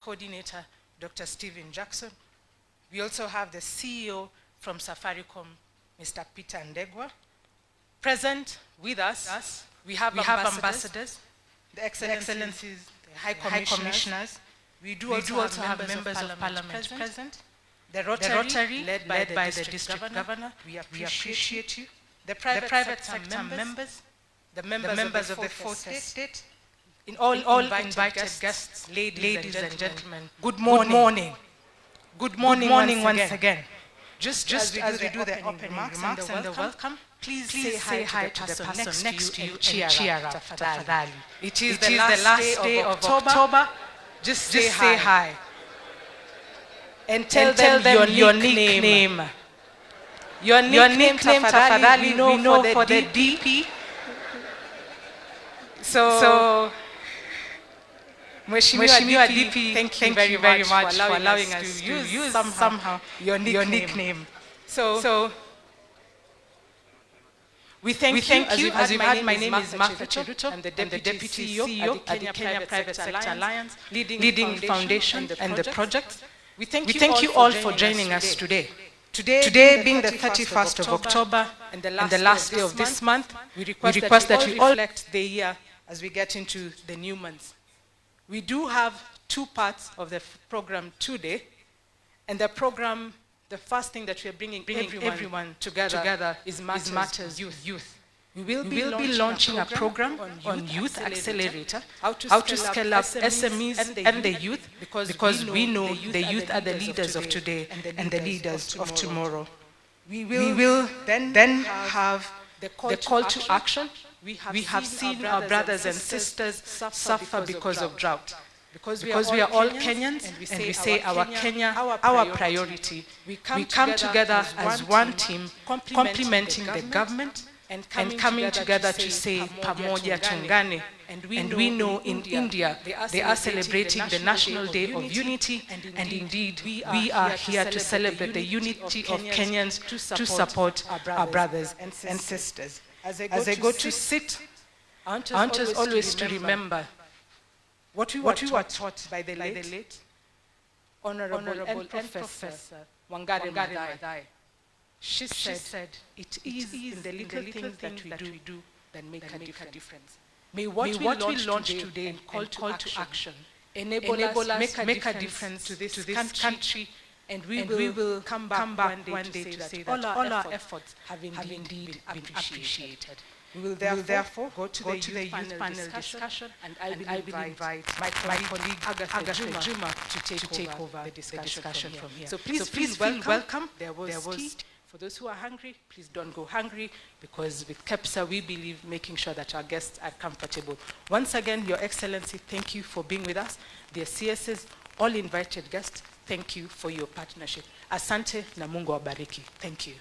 coordinator, Dr. Stephen Jackson. We also have the CEO from Safaricom, Mr. Peter Ndegwa. Present with us, we have ambassadors, the excellencies, the high commissioners. We do also have members of parliament present. The Rotary, led by the district governor, we appreciate you. The private sector members, the members of the fourth estate, in all invited guests, ladies and gentlemen, good morning. Good morning once again. Just as we do the opening remarks and the welcome, please say hi to the person next to you and cheer up. It is the last day of October. Just say hi. And tell them your nickname. Your nickname, tafadhali, we know for the DP. So, Mheshimiwa DP, thank you very much for allowing us to use somehow your nickname. So we thank you. As you've heard, my name is Martha Cheruto. I'm the Deputy CEO at the Kenya Private Sector Alliance, leading foundation and the projects. We thank you all for joining us today. Today being the 31st of October and the last day of this month, we request that you all reflect the year as we get into the new months. We do have two parts of the program today, and the program, the first thing that we are bringing everyone together is Matters Youth. We will be launching a program on Youth Accelerator, how to scale up SMEs and the youth, because we know the youth are the leaders of today and the leaders of tomorrow. We will then have the call to action. We have seen our brothers and sisters suffer because of drought. Because we are all Kenyans, and we say our Kenya, our priority. We come together as one team, complementing the government, and coming together to say pamoja tungane. And we know in India they are celebrating the National Day of Unity, and indeed we are here to celebrate the unity of Kenyans to support our brothers and sisters. As I go to sit, I want us always to remember what we were taught by the late Honorable and Professor Wangari Maathai. She said, it is in the little things that we do that make a difference. May what we launch today and call to action enable us make a difference to this country, and we will come back one day to say that all our efforts have indeed been appreciated. We will therefore go to the youth panel discussion, and I will invite my colleague Agatha Juma to take over the discussion from here. So please feel welcome. There was tea. For those who are hungry, please don't go hungry, because with KEPSA we believe making sure that our guests are comfortable. Once again, Your Excellency, thank you for being with us. Dear CSs, all invited guests, thank you for your partnership. Asante na Mungu awabariki. Thank you.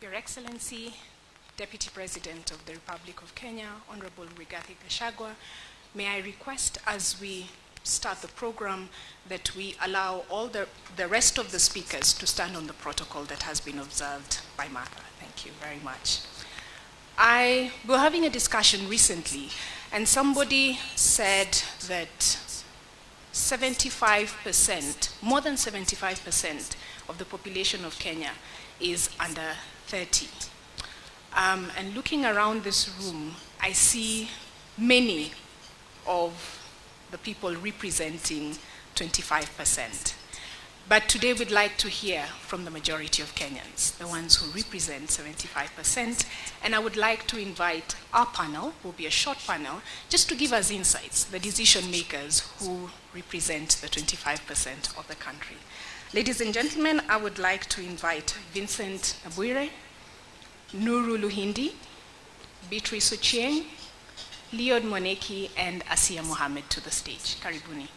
Your Excellency, Deputy President of the Republic of Kenya, Honorable Rigathi Gachagua, may I request, as we start the program, that we allow all the rest of the speakers to stand on the protocol that has been observed by Martha. Thank you very much. We were having a discussion recently, and somebody said that 75%, more than 75% of the population of Kenya is under 30. And looking around this room, I see many of the people representing 25%. But today we'd like to hear from the majority of Kenyans, the ones who represent 75%. And I would like to invite our panel, will be a short panel, just to give us insights, the decision makers who represent the 25% of the country. Ladies and gentlemen, I would like to invite Vincent Abwire, Nuru Luhindi, Beatrice Ochieng, Leod Moneki, and Asia Mohammed to the stage. Karibuni.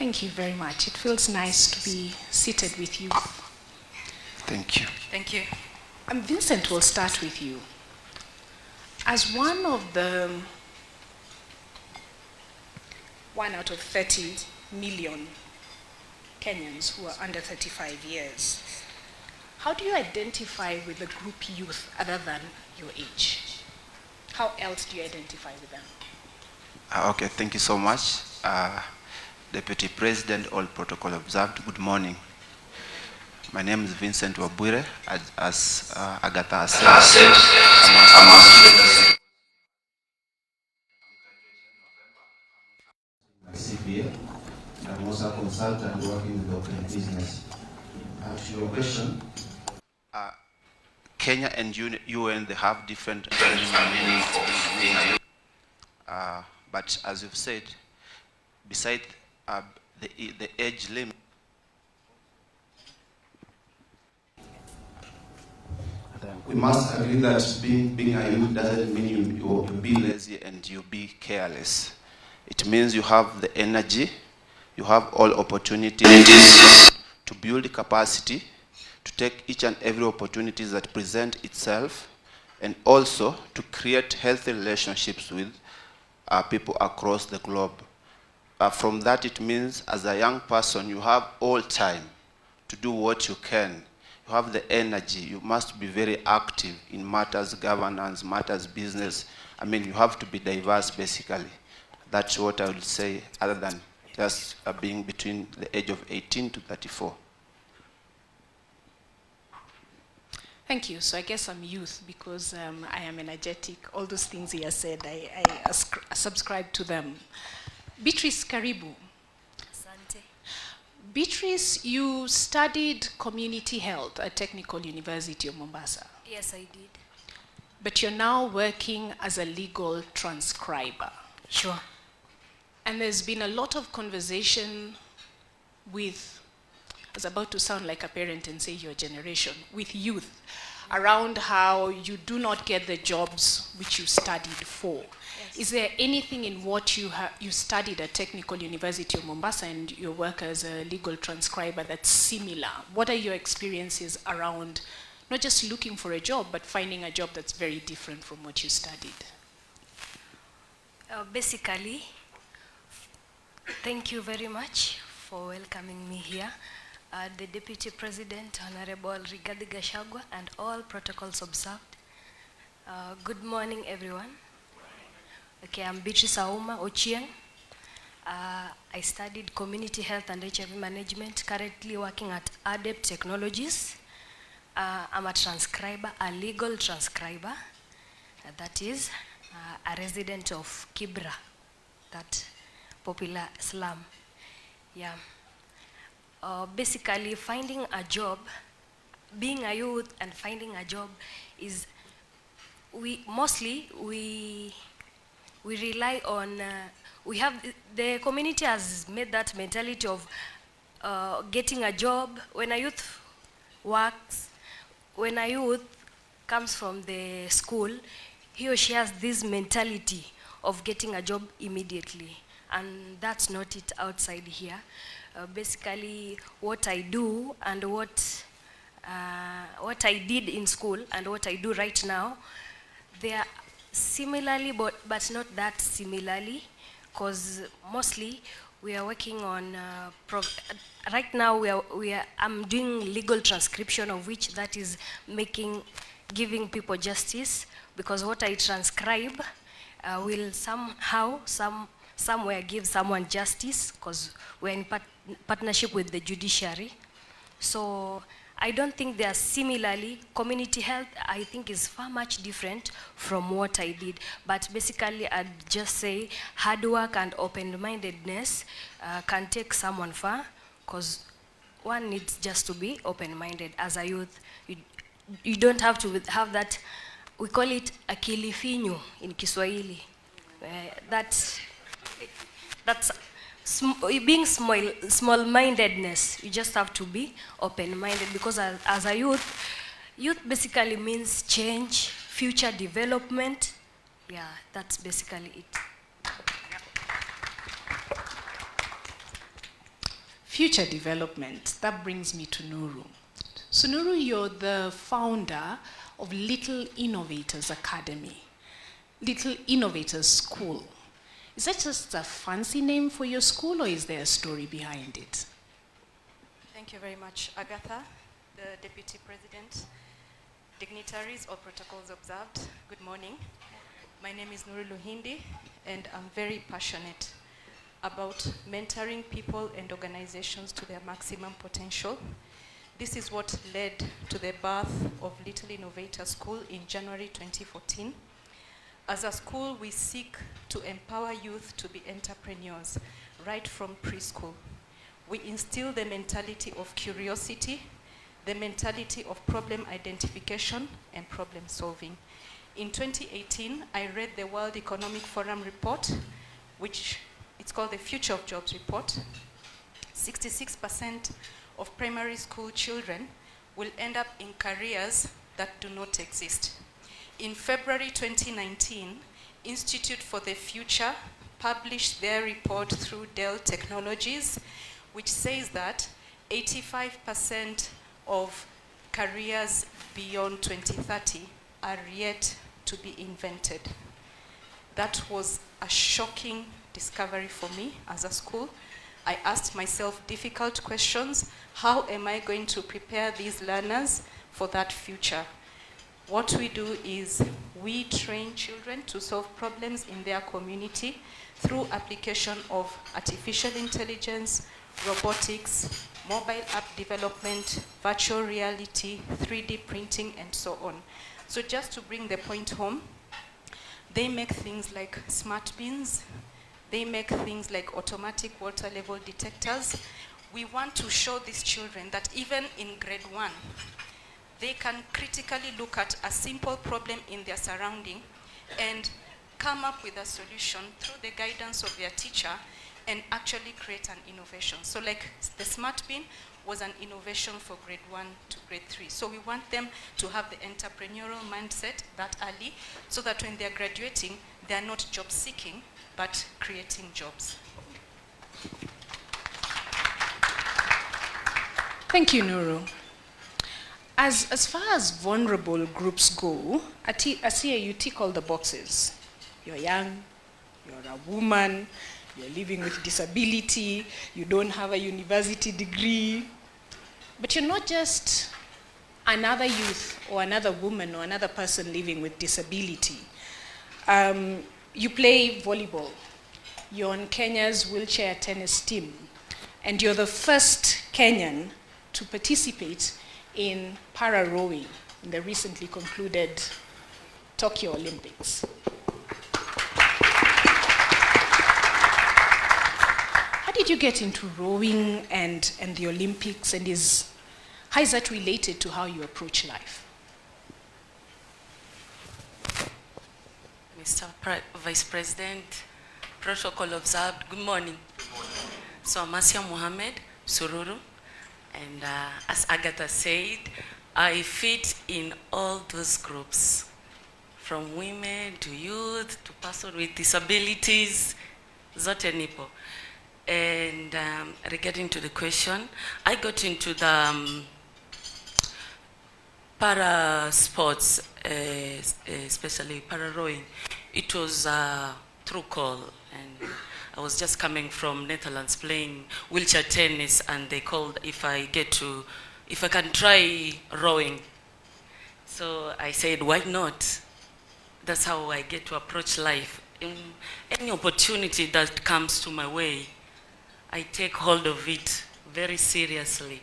Thank you very much. It feels nice to be seated with you. Thank you. Thank you. Vincent, will start with you. As one of the 1 out of 30 million Kenyans who are under 35 years, how do you identify with the group youth other than your age? How else do you identify with them? Okay, thank you so much. Deputy President, all protocol observed, good morning. My name is Vincent Wabwire, as Agatha said. My CPA, I'm also a consultant working with local business. To your question, Kenya and UN, they have different but as you've said, beside the age limit, we must agree that being a youth doesn't mean you be lazy and you be careless. It means you have the energy, you have all opportunities to build capacity, to take each and every opportunity that present itself, and also to create healthy relationships with people across the globe. From that, it means as a young person, you have all time to do what you can. You have the energy. You must be very active in matters governance, matters business. I mean, you have to be diverse, basically. That's what I would say, other than just being between the age of 18 to 34. Thank you. So I guess I'm youth because I am energetic. All those things he has said, I subscribe to them. Beatrice Karibu. Asante. Beatrice, you studied community health at Technical University of Mombasa. Yes, I did. But you're now working as a legal transcriber. Sure. And there's been a lot of conversation with, I was about to sound like a parent and say your generation, with youth, around how you do not get the jobs which you studied for. Yes. Is there anything in what you studied at Technical University of Mombasa and your work as a legal transcriber that's similar? What are your experiences around not just looking for a job, but finding a job that's very different from what you studied? Basically, thank you very much for welcoming me here. The Deputy President, Honorable Rigathi Gachagua, and all protocols observed. Good morning, everyone. Okay, I'm Beatrice Auma Ochieng. I studied community health and HIV management, currently working at Adept Technologies. I'm a transcriber, a legal transcriber. That is a resident of Kibra, that popular slum. Yeah. Basically, finding a job, being a youth and finding a job is, we rely on, the community has made that mentality of getting a job. When a youth works, when a youth comes from the school, he or she has this mentality of getting a job immediately. And that's not it outside here. Basically, what I do and what I did in school and what I do right now, they are similarly, but not that similarly, because mostly we are working on, right now I'm doing legal transcription, of which that is giving people justice, because what I transcribe will somehow, somewhere give someone justice, because we're in partnership with the judiciary. So I don't think they are similarly. Community health, I think, is far much different from what I did. But basically, I'd just say hard work and open-mindedness can take someone far, because one needs just to be open-minded. As a youth, you don't have to have that, we call it akili finyu in Kiswahili. That's being small-mindedness. You just have to be open-minded, because as a youth basically means change, future development. Yeah, that's basically it. future development, that brings me to Nuru. So Nuru, you're the founder of Little Innovators Academy, Little Innovators School. Is that just a fancy name for your school, or is there a story behind it? Thank you very much, Agatha, the Deputy President, dignitaries or protocols observed. Good morning. My name is Nuru Luhindi, and I'm very passionate about mentoring people and organizations to their maximum potential. This is what led to the birth of Little Innovator School in January 2014. As a school, we seek to empower youth to be entrepreneurs right from preschool. We instill the mentality of curiosity, the mentality of problem identification and problem solving. In 2018, I read the World Economic Forum report, which it's called the Future of Jobs report. 66% of primary school children will end up in careers that do not exist. In February 2019, Institute for the Future published their report through Dell Technologies, which says that 85% of careers beyond 2030 are yet to be invented. That was a shocking discovery for me as a school. I asked myself difficult questions. How am I going to prepare these learners for that future? What we do is we train children to solve problems in their community through application of artificial intelligence, robotics, mobile app development, virtual reality, 3D printing, and so on. So just to bring the point home, they make things like smart bins, they make things like automatic water level detectors. We want to show these children that even in grade 1, they can critically look at a simple problem in their surrounding and come up with a solution through the guidance of their teacher and actually create an innovation. So like the smart bin was an innovation for grade 1 to grade 3. So we want them to have the entrepreneurial mindset that early so that when they're graduating, they're not job seeking, but creating jobs. Thank you, Nuru. As far as vulnerable groups go, at here you tick all the boxes. You're young, you're a woman, you're living with disability, you don't have a university degree, but you're not just another youth or another woman or another person living with disability. You play volleyball, you're on Kenya's wheelchair tennis team, and you're the first Kenyan to participate in para-rowing in the recently concluded Tokyo Olympics. How did you get into rowing and the Olympics, and how is that related to how you approach life? Mr. Vice President, protocol observed, good morning. Good morning. So I'm Asia Mohammed Sururu, and as Agatha said, I fit in all those groups, from women to youth to person with disabilities, zote nipo. And regarding to the question, I got into the para sports, especially para rowing. It was through call, and I was just coming from Netherlands playing wheelchair tennis, and they called if I can try rowing. So I said, why not? That's how I get to approach life. In any opportunity that comes to my way, I take hold of it very seriously.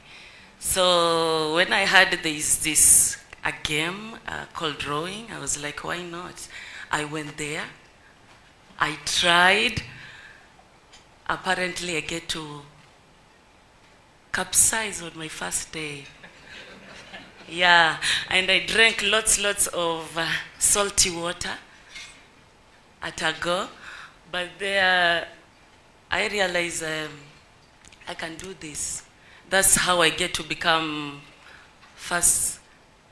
So when I heard this a game called rowing, I was like, why not? I went there, I tried. Apparently I get to capsize on my first day. Yeah, and I drank lots of salty water at a go, but there I realized I can do this. That's how I get to become first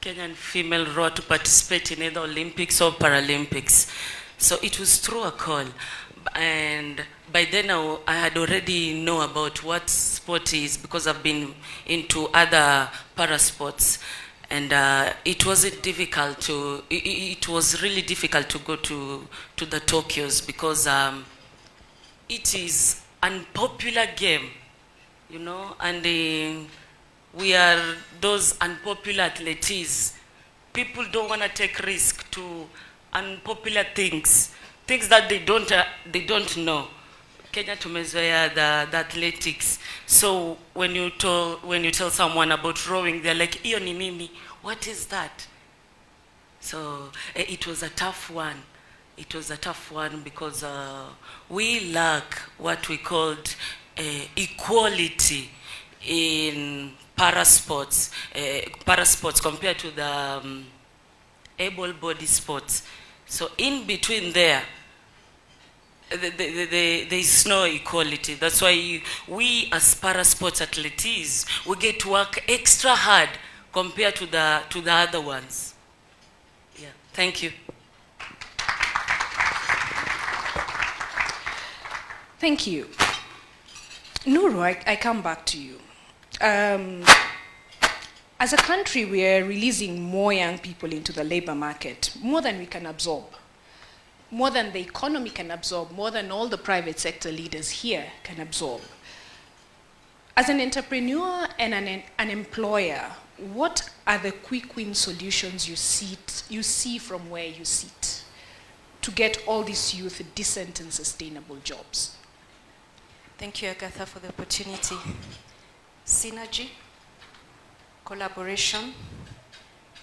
Kenyan female rower to participate in either Olympics or Paralympics. So it was through a call. And by then I had already know about what sport is because I've been into other para sports, and it wasn't difficult to. It was really difficult to go to the Tokyos because it is unpopular game, you know, and we are those unpopular athletes. People don't want to take risk to unpopular things that they don't know. Kenya tumezoea the athletics. So when you tell someone about rowing, they're like, "Iyo ni nini? What is that?" So it was a tough one. It was a tough one because we lack what we called equality in para sports compared to the able-bodied sports. So in between there is no equality. That's why we as para sports athletes, we get to work extra hard compared to the other ones. Yeah, thank you. Thank you. Nuru, I come back to you. As a country, we are releasing more young people into the labor market, more than we can absorb, more than the economy can absorb, more than all the private sector leaders here can absorb. As an entrepreneur and an employer, what are the quick win solutions you see from where you sit to get all these youth decent and sustainable jobs? Thank you, Agatha, for the opportunity. Synergy, collaboration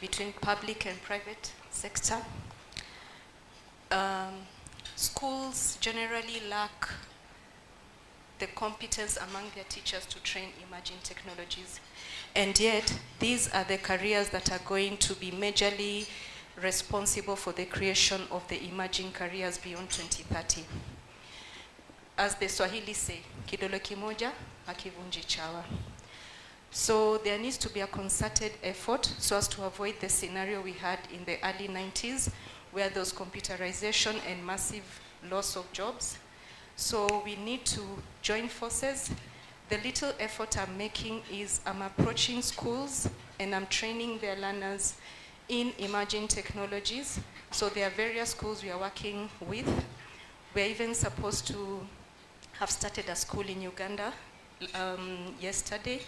between public and private sector. Schools generally lack the competence among their teachers to train emerging technologies. And yet, these are the careers that are going to be majorly responsible for the creation of the emerging careers beyond 2030. As the Swahili say, kidole kimoja hakivunji chawa. So there needs to be a concerted effort so as to avoid the scenario we had in the early 90s, where there was computerization and massive loss of jobs. So we need to join forces. The little effort I'm making is I'm approaching schools and I'm training their learners in emerging technologies. So there are various schools we are working with. We're even supposed to have started a school in Uganda yesterday.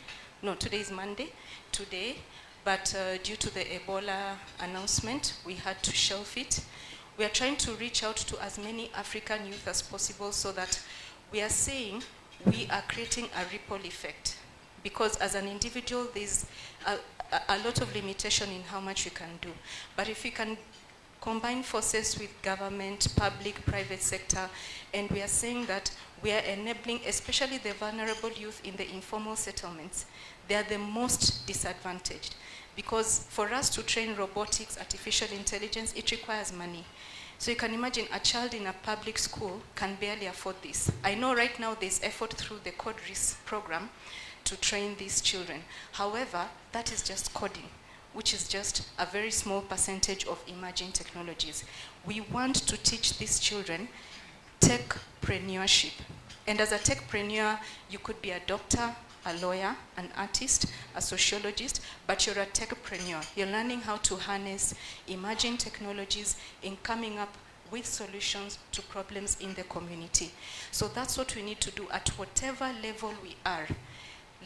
No, today is Monday, today. But due to the Ebola announcement, we had to shelf it. We are trying to reach out to as many African youth as possible so that we are saying we are creating a ripple effect. Because as an individual, there's a lot of limitation in how much we can do. But if we can combine forces with government, public, private sector, and we are saying that we are enabling, especially the vulnerable youth in the informal settlements. They are the most disadvantaged. Because for us to train robotics, artificial intelligence, it requires money. So you can imagine a child in a public school can barely afford this. I know right now there's effort through the Code Risk program to train these children. However, that is just coding, which is just a very small percentage of emerging technologies. We want to teach these children techpreneurship. And as a techpreneur, you could be a doctor, a lawyer, an artist, a sociologist, but you're a techpreneur. You're learning how to harness emerging technologies in coming up with solutions to problems in the community. So that's what we need to do at whatever level we are.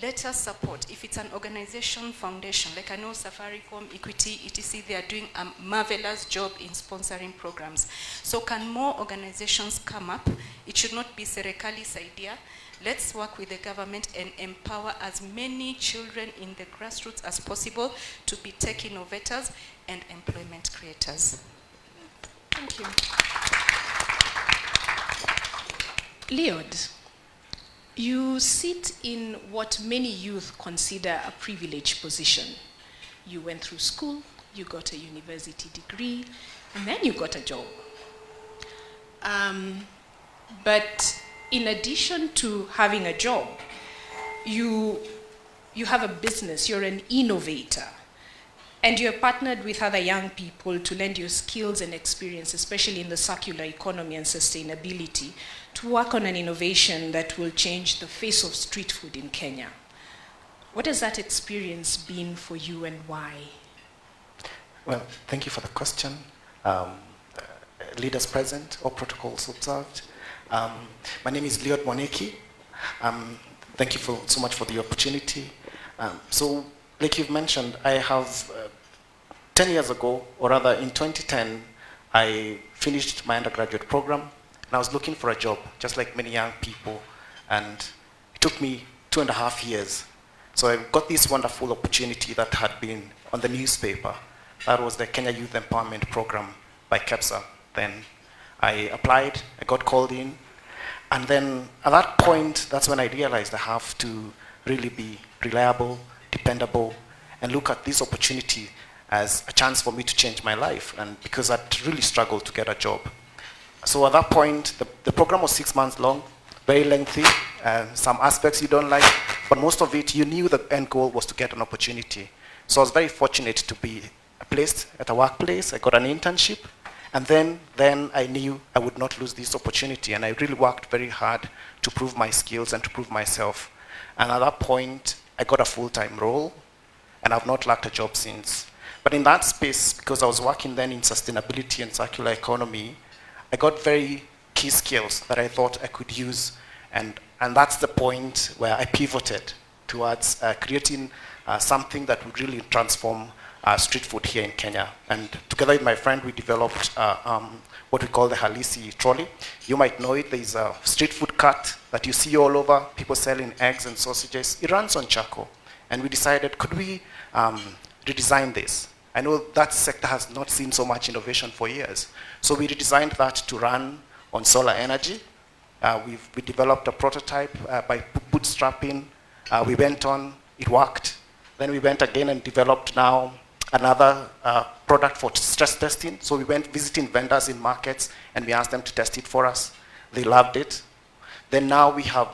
Let us support. If it's an organization, foundation, like I know Safaricom, Equity, etc., they are doing a marvelous job in sponsoring programs. So can more organizations come up? It should not be Serikali's idea. Let's work with the government and empower as many children in the grassroots as possible to be tech innovators and employment creators. Thank you. Leod, you sit in what many youth consider a privileged position. You went through school, you got a university degree, and then you got a job. But in addition to having a job, you have a business, you're an innovator. And you have partnered with other young people to lend your skills and experience, especially in the circular economy and sustainability, to work on an innovation that will change the face of street food in Kenya. What has that experience been for you and why? Well, thank you for the question. Leaders present, all protocols observed. My name is Liod Moneki. Thank you so much for the opportunity. So, like you've mentioned, I have 10 years ago, or rather in 2010, I finished my undergraduate program, and I was looking for a job, just like many young people, and it took me 2.5 years. So I got this wonderful opportunity that had been on the newspaper. That was the Kenya Youth Empowerment Program by KEPSA. Then I applied, I got called in, and then at that point, that's when I realized I have to really be reliable, dependable, and look at this opportunity as a chance for me to change my life, and because I'd really struggled to get a job. So at that point, the program was 6 months long, very lengthy, some aspects you don't like, but most of it, you knew the end goal was to get an opportunity. So I was very fortunate to be placed at a workplace. I got an internship, and then I knew I would not lose this opportunity, and I really worked very hard to prove my skills and to prove myself. And at that point, I got a full-time role, and I've not lacked a job since. But in that space, because I was working then in sustainability and circular economy, I got very key skills that I thought I could use, and that's the point where I pivoted towards creating something that would really transform street food here in Kenya. And together with my friend, we developed what we call the Halisi trolley. You might know it. There's a street food cart that you see all over, people selling eggs and sausages. It runs on charcoal. And we decided, could we redesign this? I know that sector has not seen so much innovation for years. So we redesigned that to run on solar energy. We developed a prototype by bootstrapping. We went on, it worked. Then we went again and developed now another product for stress testing. So we went visiting vendors in markets and we asked them to test it for us. They loved it. Then now we have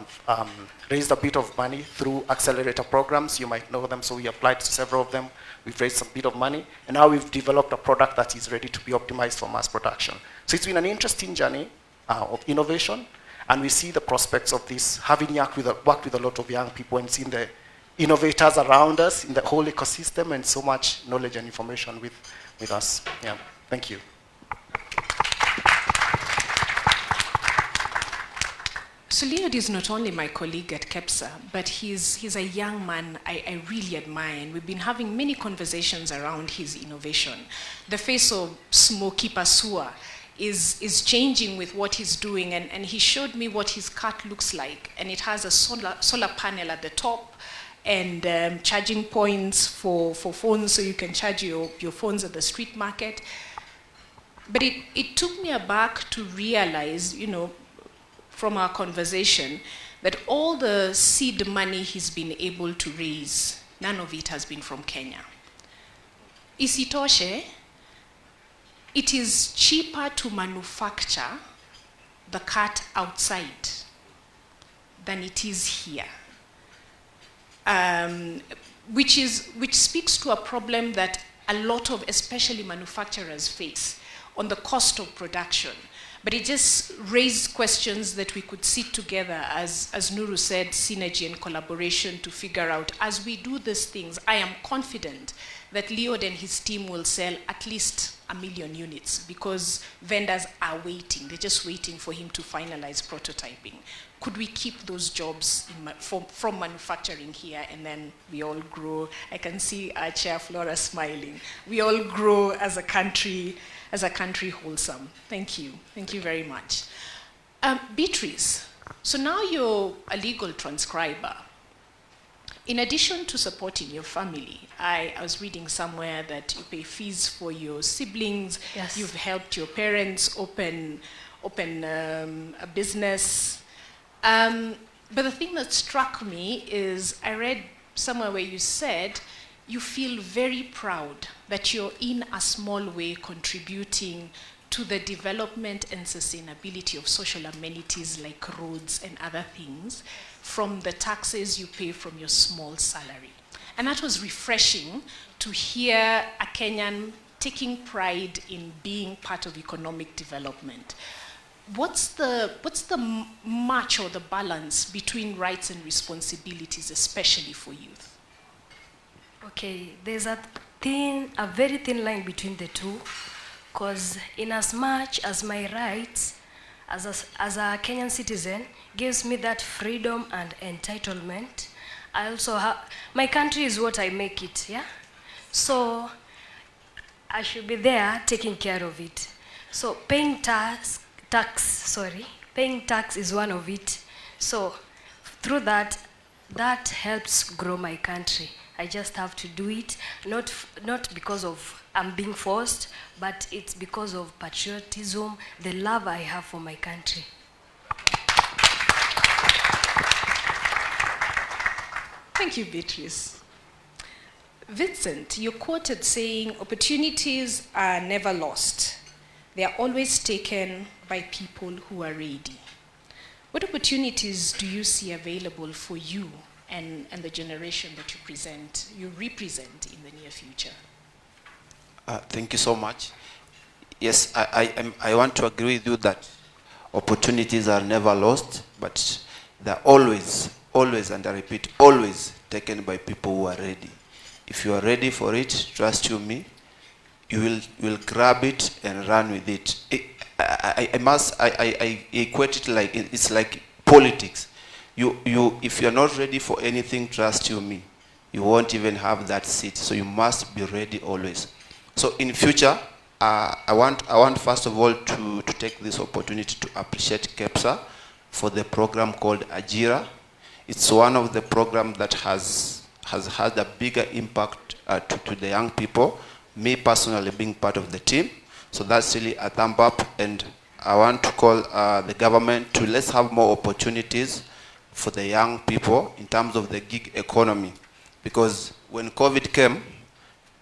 raised a bit of money through accelerator programs. You might know them, so we applied to several of them. We've raised a bit of money, and now we've developed a product that is ready to be optimized for mass production. So it's been an interesting journey of innovation, and we see the prospects of this, having worked with a lot of young people and seen the innovators around us in the whole ecosystem, and so much knowledge and information with us. Yeah, thank you. So Leod is not only my colleague at KEPSA, but he's a young man I really admire, and we've been having many conversations around his innovation. The face of Smoky Pasua is changing with what he's doing, and he showed me what his cart looks like, and it has a solar panel at the top, and charging points for phones, so you can charge your phones at the street market. But it took me aback to realize, from our conversation, that all the seed money he's been able to raise, none of it has been from Kenya. Isitoshe, it is cheaper to manufacture the cart outside than it is here. Which speaks to a problem that a lot of, especially manufacturers, face on the cost of production. But it just raised questions that we could sit together, as Nuru said, synergy and collaboration to figure out, as we do these things, I am confident that Leod and his team will sell at least 1 million units, because vendors are waiting. They're just waiting for him to finalize prototyping. Could we keep those jobs from manufacturing here, and then we all grow? I can see our chair Flora smiling. We all grow as a country wholesome. Thank you very much. Beatrice, so now you're a legal transcriber. In addition to supporting your family, I was reading somewhere that you pay fees for your siblings. Yes. You've helped your parents open a business. But the thing that struck me is, I read somewhere where you said you feel very proud that you're in a small way contributing to the development and sustainability of social amenities like roads and other things from the taxes you pay from your small salary. And that was refreshing to hear a Kenyan taking pride in being part of economic development. What's the match or the balance between rights and responsibilities, especially for youth? Okay, there's a very thin line between the two, because in as much as my rights as a Kenyan citizen gives me that freedom and entitlement, I also have, my country is what I make it, yeah? So I should be there taking care of it. So paying tax is one of it. So through that helps grow my country. I just have to do it, not because of I'm being forced, but it's because of patriotism, the love I have for my country. Thank you, Beatrice. Vincent, you're quoted saying, opportunities are never lost. They are always taken by people who are ready. What opportunities do you see available for you and the generation that you represent in the near future? Thank you so much. Yes, I want to agree with you that opportunities are never lost, but they're always, and I repeat, always taken by people who are ready. If you are ready for it, trust you me, you will grab it and run with it. I equate it like, it's like politics. If you're not ready for anything, trust you me, you won't even have that seat. So you must be ready always. So in future, I want first of all to take this opportunity to appreciate KEPSA for the program called Ajira. It's one of the programs that has had a bigger impact to the young people, me personally being part of the team. So that's really a thumb up, and I want to call the government to let's have more opportunities for the young people in terms of the gig economy. Because when COVID came,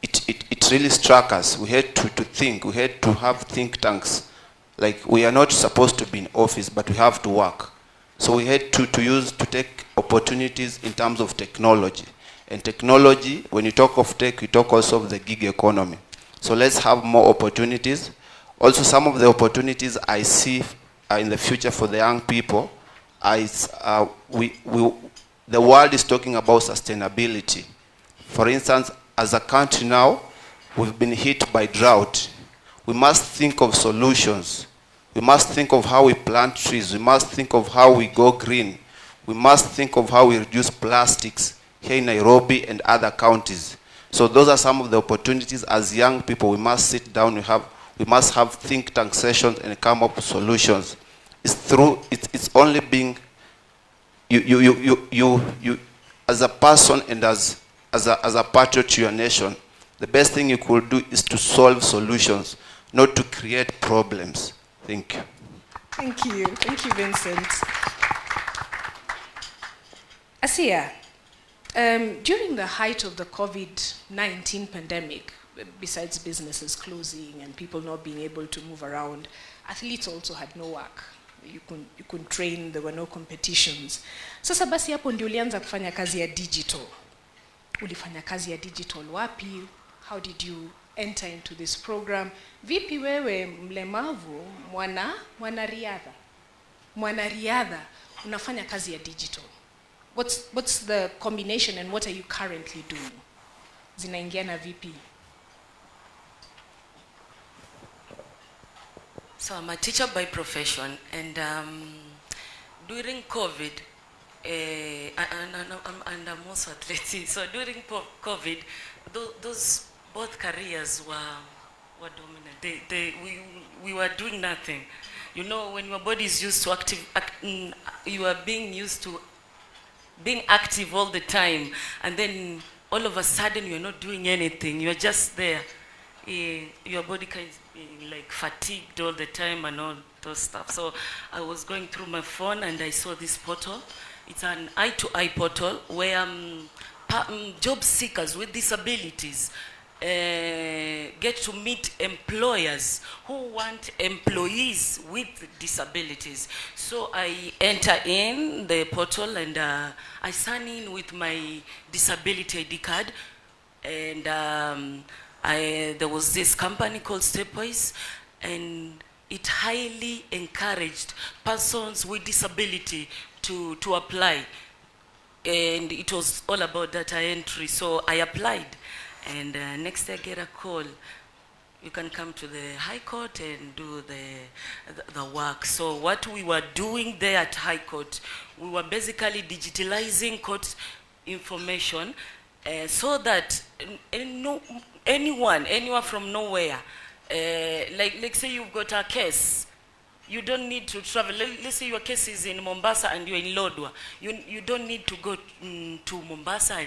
it really struck us. We had to think, we had to have think tanks. Like, we are not supposed to be in office, but we have to work. So we had to take opportunities in terms of technology. And technology, when you talk of tech, you talk also of the gig economy. So let's have more opportunities. Also, some of the opportunities I see in the future for the young people, the world is talking about sustainability. For instance, as a country now, we've been hit by drought. We must think of solutions. We must think of how we plant trees. We must think of how we go green. We must think of how we reduce plastics here in Nairobi and other counties. So those are some of the opportunities. As young people, we must sit down, we must have think tank sessions and come up with solutions. It's only being, you as a person and as a patriot to your nation, the best thing you could do is to solve solutions, not to create problems. Thank you. Thank you. Thank you, Vincent. Asia, during the height of the COVID-19 pandemic, besides businesses closing and people not being able to move around, athletes also had no work. You couldn't train, there were no competitions. Sasa basi hapo ndio ulianza kufanya kazi ya digital. Ulifanya kazi ya digital wapi? How did you enter into this program? Vipi wewe mlemavu, mwanariadha, unafanya kazi ya digital? What's the combination and what are you currently doing? Zinaingiana vipi? So I'm a teacher by profession, and during COVID, and I'm also athletic. So during COVID, those both careers were dominant. We were doing nothing. You know, when your body is used to you are being used to being active all the time, and then all of a sudden you're not doing anything. You're just there. Your body kind of being like fatigued all the time and all those stuff. So I was going through my phone and I saw this portal. It's an eye-to-eye portal where job seekers with disabilities get to meet employers who want employees with disabilities. So I enter in the portal and I sign in with my disability ID card. And there was this company called Stepwise, and it highly encouraged persons with disability to apply. And it was all about data entry, so I applied. And next day I get a call, you can come to the High Court and do the work. So what we were doing there at High Court, we were basically digitalizing court information so that anyone from nowhere, like say you've got a case, you don't need to travel. Let's say your case is in Mombasa and you're in Lodwar. You don't need to go to Mombasa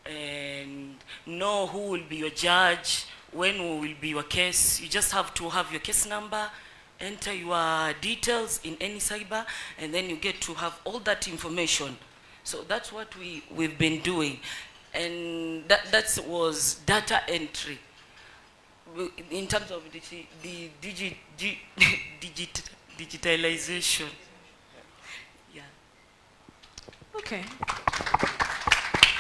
and know who will be your judge, when will be your case. You just have to have your case number, enter your details in any cyber, and then you get to have all that information. So that's what we've been doing. And that was data entry. In terms of the digitalization. Yeah. Okay.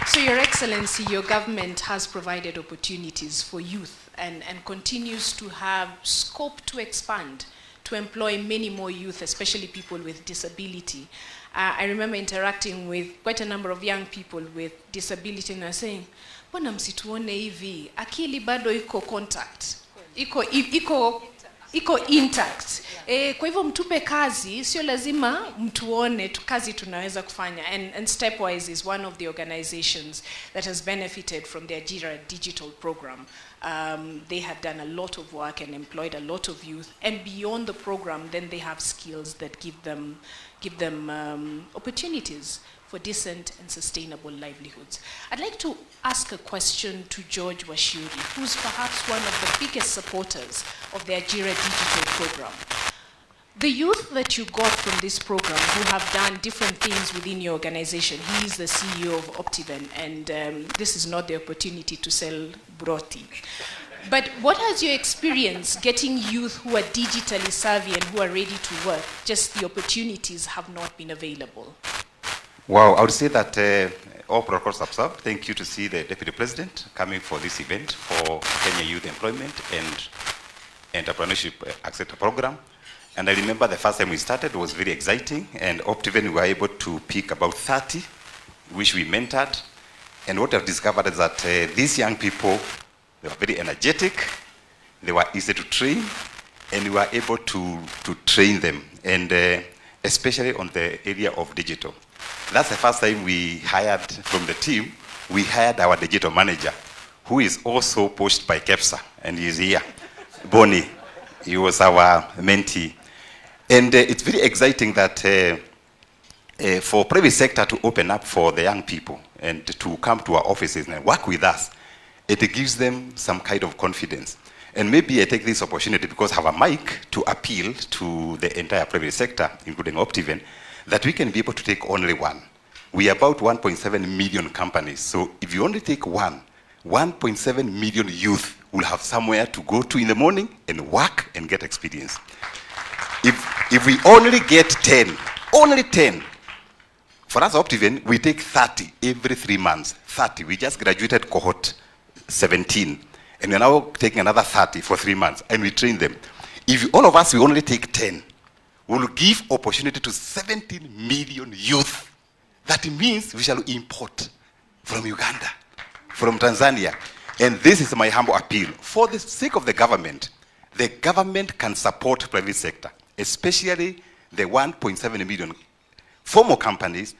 So Your Excellency, your government has provided opportunities for youth and continues to have scope to expand, to employ many more youth, especially people with disability. I remember interacting with quite a number of young people with disability and saying, mbona msituone hivi, akili bado iko contact, iko intact. Kwa hivyo mtupe kazi, sio lazima mtuone kazi tunaweza kufanya. And Stepwise is one of the organizations that has benefited from the Ajira digital program. They have done a lot of work and employed a lot of youth, and beyond the program, then they have skills that give them opportunities for decent and sustainable livelihoods. I'd like to ask a question to George Washuri, who's perhaps one of the biggest supporters of the Ajira digital program. The youth that you got from this program who have done different things within your organization, he is the CEO of Optiven, and this is not the opportunity to sell broti. But what has your experience getting youth who are digitally savvy and who are ready to work, just the opportunities have not been available? Wow, I would say that all protocols observed. Thank you to see the Deputy President coming for this event for Kenya Youth Employment and Entrepreneurship Accelerator program. And I remember the first time we started was very exciting, and Optiven we were able to pick about 30, which we mentored. And what I've discovered is that these young people, they were very energetic, they were easy to train, and we were able to train them, and especially on the area of digital. That's the first time we hired from the team, we hired our digital manager, who is also pushed by KEPSA, and he is here, Bonnie. He was our mentee. And it's very exciting that for private sector to open up for the young people and to come to our offices and work with us, it gives them some kind of confidence. And maybe I take this opportunity because I have a mic to appeal to the entire private sector, including Optiven, that we can be able to take only one. We are about 1.7 million companies. So if you only take one, 1.7 million youth will have somewhere to go to in the morning and work and get experience. If we only get 10, only 10, for us Optiven, we take 30 every 3 months. 30, we just graduated cohort 17. And we're now taking another 30 for 3 months, and we train them. If all of us, we only take 10, we'll give opportunity to 17 million youth. That means we shall import from Uganda, from Tanzania. And this is my humble appeal. For the sake of the government can support private sector, especially the 1.7 million formal companies,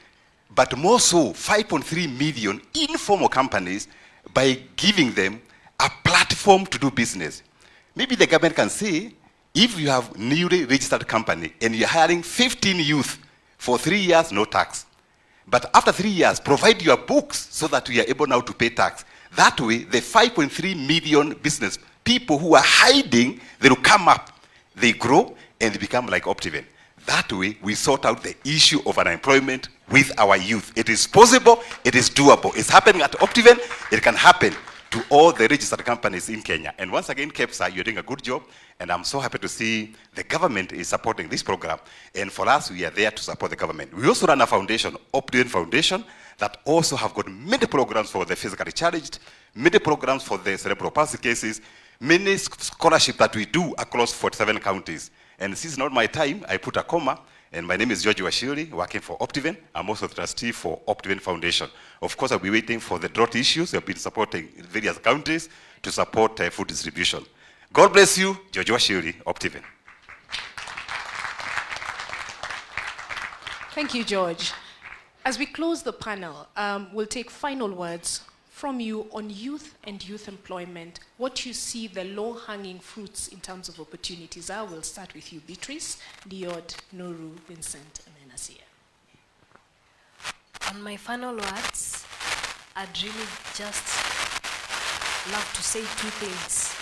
but more so 5.3 million informal companies by giving them a platform to do business. Maybe the government can say, if you have newly registered company and you're hiring 15 youth for 3 years, no tax. But after 3 years, provide your books so that we are able now to pay tax. That way, the 5.3 million business people who are hiding, they will come up, they grow, and they become like Optiven. That way, we sort out the issue of unemployment with our youth. It is possible, it is doable. It's happening at Optiven, it can happen to all the registered companies in Kenya. And once again, KEPSA, you're doing a good job, and I'm so happy to see the government is supporting this program. And for us, we are there to support the government. We also run a foundation, Optiven Foundation, that also have got many programs for the physically challenged, many programs for the cerebral palsy cases, many scholarship that we do across 47 counties. And this is not my time, I put a comma, and my name is George Washiri, working for Optiven. I'm also the trustee for Optiven Foundation. Of course, I'll be waiting for the drought issues. We've been supporting various counties to support food distribution. God bless you, George Washiri, Optiven. Thank you, George. As we close the panel, we'll take final words from you on youth and youth employment. What you see the low-hanging fruits in terms of opportunities are. We'll start with you, Beatrice, Liod, Noru, Vincent, and then Asia. On my final words, I'd really just love to say two things.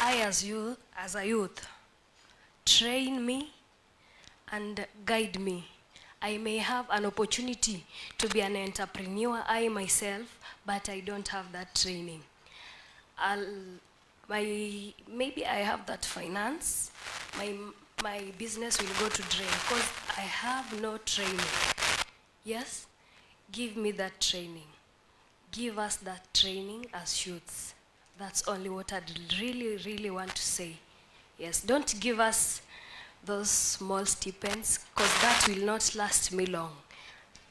I, as a youth, train me and guide me. I may have an opportunity to be an entrepreneur, I myself, but I don't have that training. Maybe I have that finance, my business will go to drain because I have no training. Yes, give me that training. Give us that training as youths. That's only what I'd really, really want to say. Yes, don't give us those small stipends, because that will not last me long.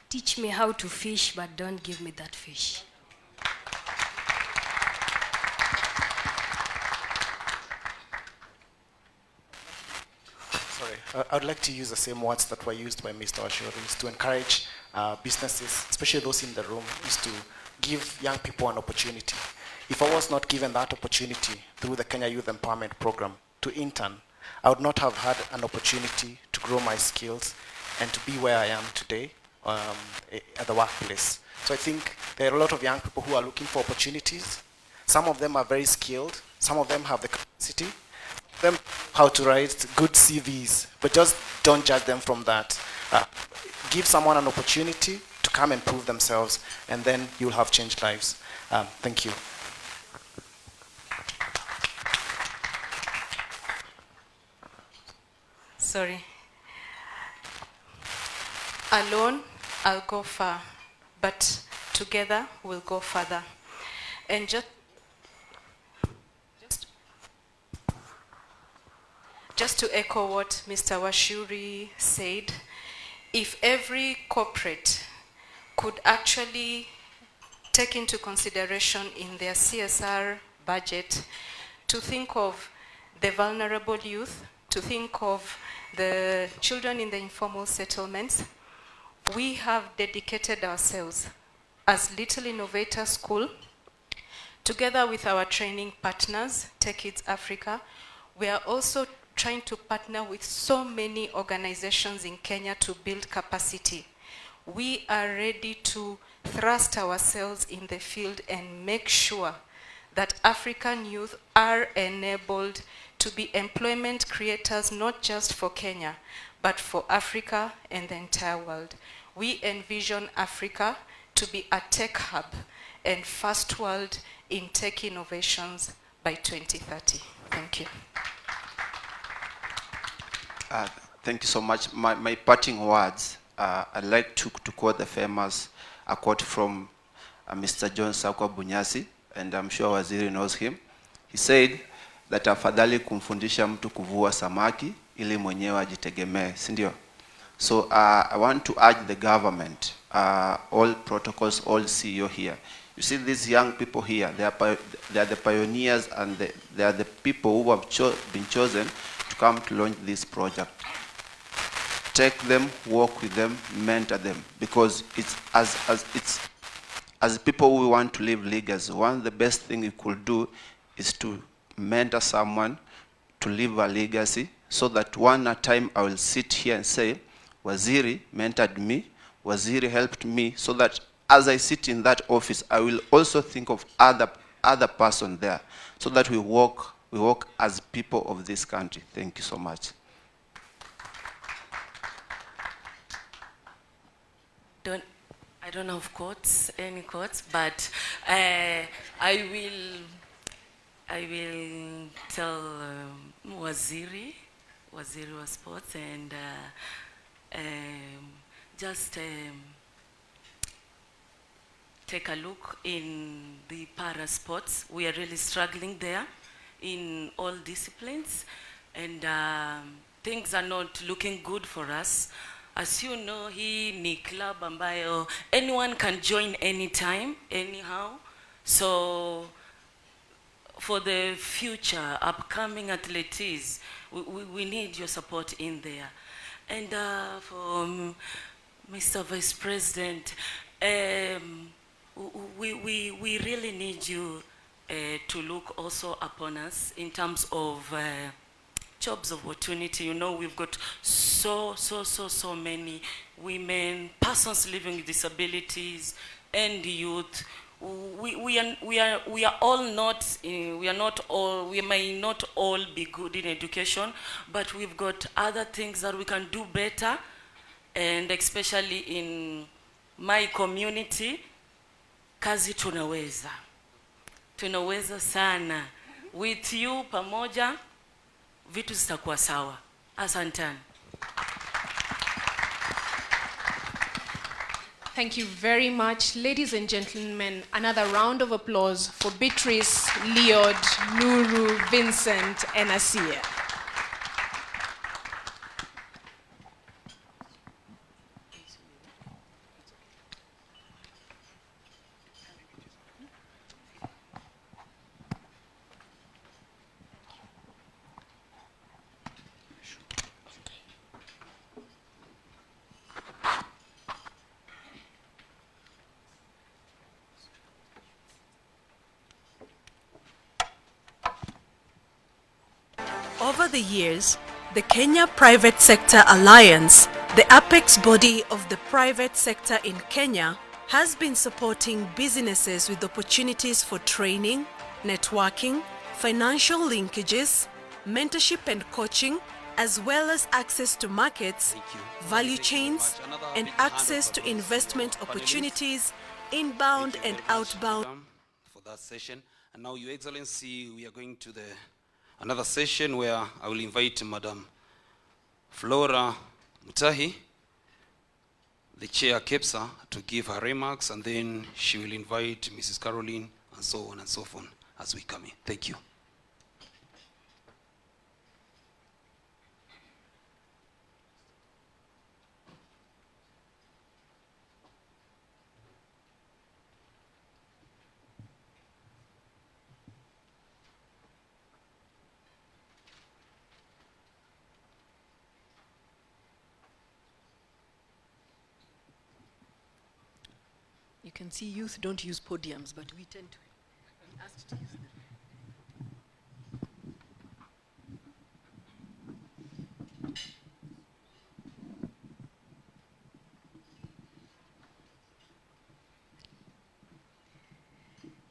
Teach me how to fish, but don't give me that fish. Sorry, I would like to use the same words that were used by Mr. Washiri, to encourage businesses, especially those in the room, is to give young people an opportunity. If I was not given that opportunity through the Kenya Youth Empowerment Program to intern, I would not have had an opportunity to grow my skills and to be where I am today at the workplace. So I think there are a lot of young people who are looking for opportunities. Some of them are very skilled. Some of them have the capacity. Them how to write good CVs, but just don't judge them from that. Give someone an opportunity to come and prove themselves, and then you'll have changed lives. Thank you. Sorry. Alone, I'll go far, but together, we'll go further. And just to echo what Mr. Washiri said, if every corporate could actually take into consideration in their CSR budget to think of the vulnerable youth, to think of the children in the informal settlements, we have dedicated ourselves as Little Innovator School, together with our training partners, Tech Kids Africa. We are also trying to partner with so many organizations in Kenya to build capacity. We are ready to thrust ourselves in the field and make sure that African youth are enabled to be employment creators, not just for Kenya, but for Africa and the entire world. We envision Africa to be a tech hub and first world in tech innovations by 2030. Thank you. Thank you so much. My parting words, I'd like to quote the famous quote from Mr. John Sakwa Bunyasi, and I'm sure Waziri knows him. He said that afadhali kumfundisha mtu kuvua samaki ili mwenyewe ajitegemee, si ndio? So I want to urge the government, all protocols, all CEO here. You see these young people here, they are the pioneers, and they are the people who have been chosen to come to launch this project. Take them, work with them, mentor them, because it's as people who want to live legacy, one of the best thing you could do is to mentor someone to leave a legacy, so that one at a time I will sit here and say, Waziri mentored me, Waziri helped me, so that as I sit in that office, I will also think of other person there, so that we work as people of this country. Thank you so much. I don't have quotes, any quotes, but I will tell Waziri wa sports, and just take a look in the para sports. We are really struggling there in all disciplines, and things are not looking good for us. As you know, hii ni club ambayo anyone can join anytime, anyhow. So for the future, upcoming athletes, we need your support in there. And for Mr. Vice President, we really need you to look also upon us in terms of jobs opportunity. You know, we've got so many women, persons living with disabilities, and youth. We are all not, we may not all be good in education, but we've got other things that we can do better, and especially in my community, kazi tunaweza. Tunaweza sana. With you pamoja, vitu zitakuwa sawa. Asanteni. Thank you very much. Ladies and gentlemen, another round of applause for Beatrice, Leod, Nuru, Vincent, and Asia. Over the years, the Kenya Private Sector Alliance, the apex body of the private sector in Kenya, has been supporting businesses with opportunities for training, networking, financial linkages, mentorship and coaching, as well as access to markets, value chains, and access to investment opportunities, inbound and outbound. For that session. And now, Your Excellency, we are going to another session where I will invite Madam Flora Mutahi, the chair KEPSA, to give her remarks, and then she will invite Mrs. Caroline, and so on and so forth as we come in. Thank you. You can see youth don't use podiums, but we tend to be asked to use them.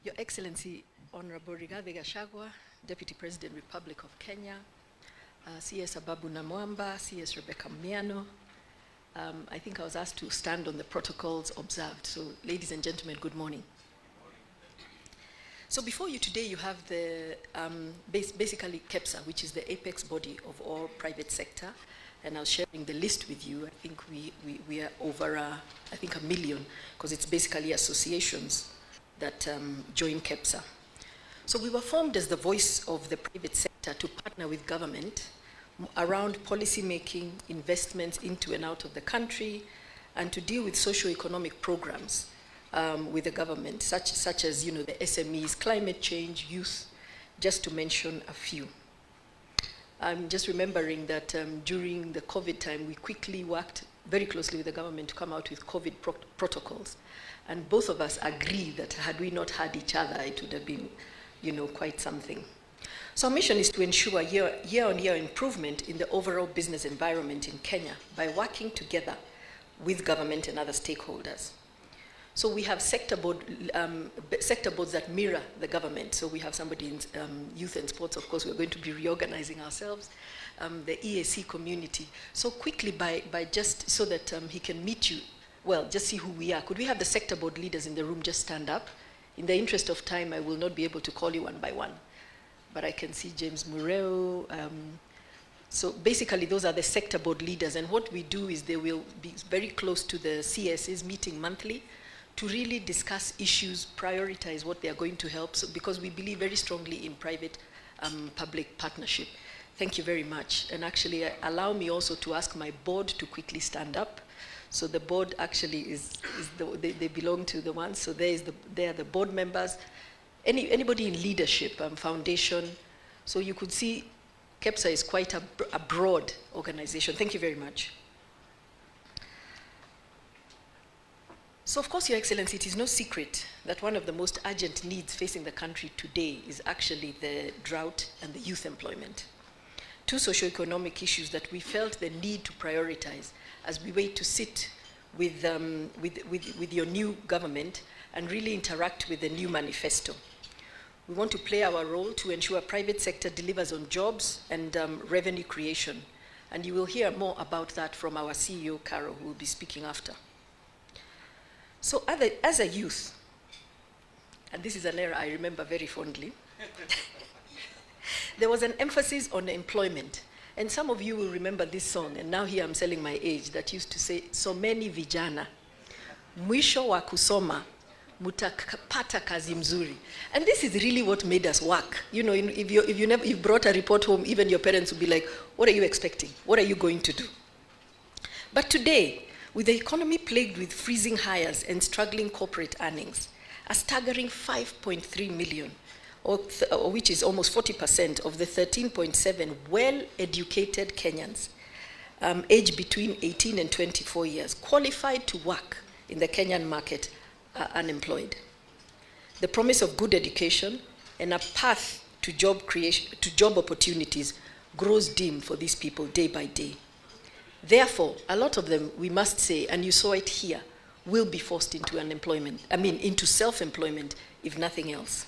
Your Excellency, Honorable Rigathi Gachagua, Deputy President, Republic of Kenya, CS Ababu Namwamba, CS Rebecca Miano. I think I was asked to stand on the protocols observed. So, ladies and gentlemen, good morning. So before you today, you have the, basically KEPSA, which is the apex body of all private sector. And I was sharing the list with you. I think we are over, I think 1 million, because it's basically associations that join KEPSA. So we were formed as the voice of the private sector to partner with government around policy making, investments into and out of the country, and to deal with socio-economic programs with the government, such as, you know, the SMEs, climate change, youth, just to mention a few. I'm just remembering that during the COVID time, we quickly worked very closely with the government to come out with COVID protocols. And both of us agree that had we not had each other, it would have been, you know, quite something. So our mission is to ensure year-on-year improvement in the overall business environment in Kenya by working together with government and other stakeholders. So we have sector boards that mirror the government. So we have somebody in youth and sports. Of course, we're going to be reorganizing ourselves. The EAC community. So quickly, by just so that he can meet you well, just see who we are. Could we have the sector board leaders in the room just stand up? In the interest of time, I will not be able to call you one by one, but I can see James Mureo. So basically, those are the sector board leaders, and what we do is they will be very close to the CSs meeting monthly to really discuss issues, prioritize what they are going to help, so, because we believe very strongly in private-public partnership. Thank you very much. And actually, allow me also to ask my board to quickly stand up. So the board actually they belong to the ones, so they are the board members. Anybody in leadership, foundation. So you could see KEPSA is quite a broad organization. Thank you very much. So of course, Your Excellency, it is no secret that one of the most urgent needs facing the country today is actually the drought and the youth employment. Two socioeconomic issues that we felt the need to prioritize as we wait to sit with your new government and really interact with the new manifesto. We want to play our role to ensure private sector delivers on jobs and revenue creation. And you will hear more about that from our CEO, Carol, who will be speaking after. So as a youth, and this is an era I remember very fondly, there was an emphasis on employment. And some of you will remember this song, and now here I'm selling my age, that used to say, someni vijana, mwisho wa kusoma, mutapata kazi mzuri. And this is really what made us work. You know, if you brought a report home, even your parents would be like, what are you expecting? What are you going to do? But today, with the economy plagued with freezing hires and struggling corporate earnings, a staggering 5.3 million, or which is almost 40% of the 13.7 well-educated Kenyans, aged between 18 and 24 years, qualified to work in the Kenyan market, are unemployed. The promise of good education and a path to job creation, to job opportunities, grows dim for these people day by day. Therefore, a lot of them, we must say, and you saw it here, will be forced into into self-employment, if nothing else.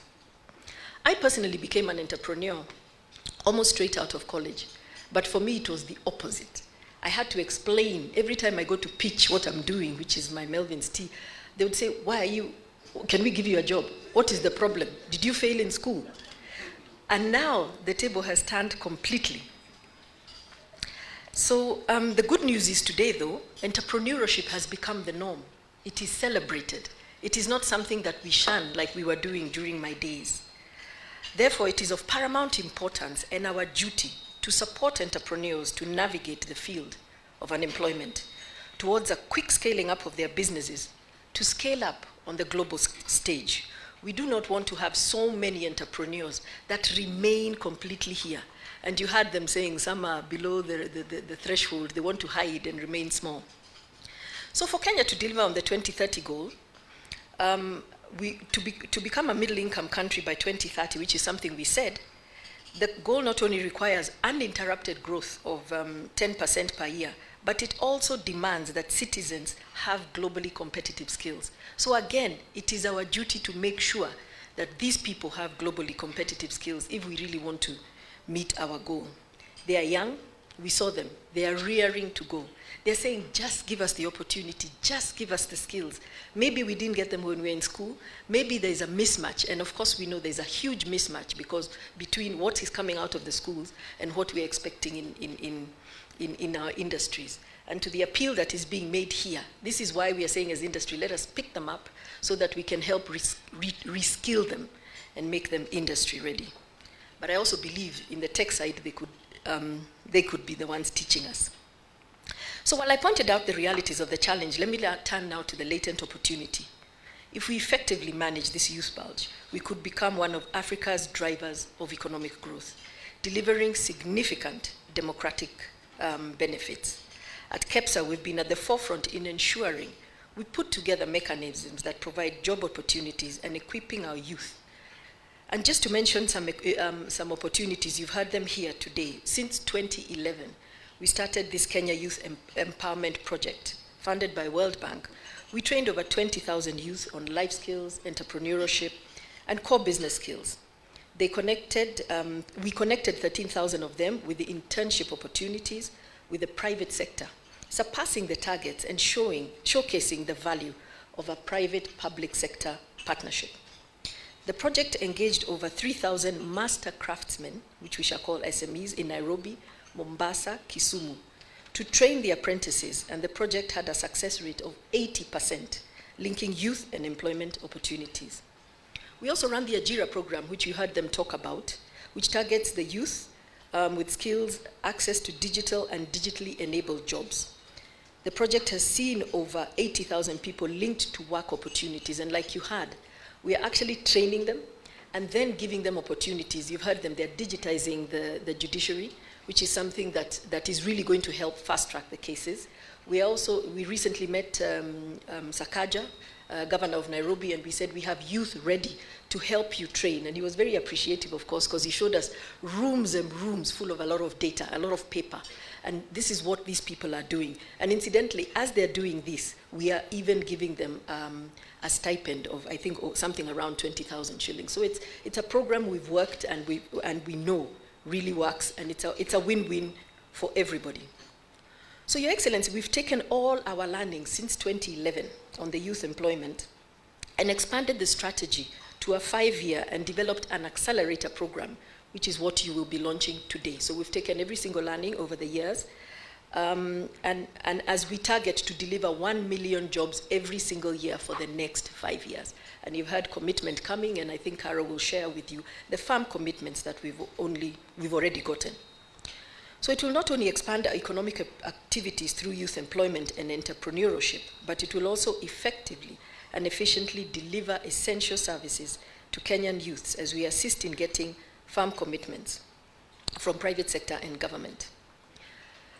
I personally became an entrepreneur almost straight out of college, but for me it was the opposite. I had to explain every time I go to pitch what I'm doing, which is my Melvin's tea. They would say, can we give you a job? What is the problem? Did you fail in school? And now the table has turned completely. So the good news is today, though, entrepreneurship has become the norm. It is celebrated. It is not something that we shun like we were doing during my days. Therefore, it is of paramount importance and our duty to support entrepreneurs to navigate the field of unemployment towards a quick scaling up of their businesses, to scale up on the global stage. We do not want to have so many entrepreneurs that remain completely here. And you heard them saying some are below the threshold. They want to hide and remain small. So for Kenya to deliver on the 2030 goal, to become a middle-income country by 2030, which is something we said, the goal not only requires uninterrupted growth of 10% per year, but it also demands that citizens have globally competitive skills. So again, it is our duty to make sure that these people have globally competitive skills if we really want to meet our goal. They are young, we saw them, they are rearing to go. They're saying, just give us the opportunity, just give us the skills. Maybe we didn't get them when we were in school, maybe there's a mismatch, and of course we know there's a huge mismatch because between what is coming out of the schools and what we're expecting in our industries. And to the appeal that is being made here, this is why we are saying as industry, let us pick them up so that we can help reskill them and make them industry ready. But I also believe in the tech side, they could be the ones teaching us. So while I pointed out the realities of the challenge, let me turn now to the latent opportunity. If we effectively manage this youth bulge, we could become one of Africa's drivers of economic growth, delivering significant democratic benefits. At KEPSA, we've been at the forefront in ensuring we put together mechanisms that provide job opportunities and equipping our youth. And just to mention some opportunities, you've heard them here today. Since 2011, we started this Kenya Youth Empowerment Project, funded by World Bank. We trained over 20,000 youth on life skills, entrepreneurship, and core business skills. We connected 13,000 of them with the internship opportunities with the private sector, surpassing the targets and showcasing the value of a private-public sector partnership. The project engaged over 3,000 master craftsmen, which we shall call SMEs, in Nairobi, Mombasa, Kisumu, to train the apprentices, and the project had a success rate of 80%, linking youth and employment opportunities. We also ran the Ajira program, which you heard them talk about, which targets the youth with skills, access to digital and digitally enabled jobs. The project has seen over 80,000 people linked to work opportunities, and like you heard, we are actually training them and then giving them opportunities. You've heard them, they're digitizing the judiciary, which is something that is really going to help fast-track the cases. We recently met Sakaja, governor of Nairobi, and we said we have youth ready to help you train. And he was very appreciative, of course, because he showed us rooms and rooms full of a lot of data, a lot of paper. And this is what these people are doing. And incidentally, as they're doing this, we are even giving them a stipend of, I think, something around 20,000 shillings. So it's a program we've worked and we know really works, and it's a win-win for everybody. So, Your Excellency, we've taken all our learnings since 2011 on the youth employment and expanded the strategy to a 5-year and developed an accelerator program, which is what you will be launching today. So we've taken every single learning over the years, and as we target to deliver 1 million jobs every single year for the next 5 years. And you've heard commitment coming, and I think Kara will share with you the firm commitments that we've already gotten. So it will not only expand our economic activities through youth employment and entrepreneurship, but it will also effectively and efficiently deliver essential services to Kenyan youths as we assist in getting firm commitments from private sector and government.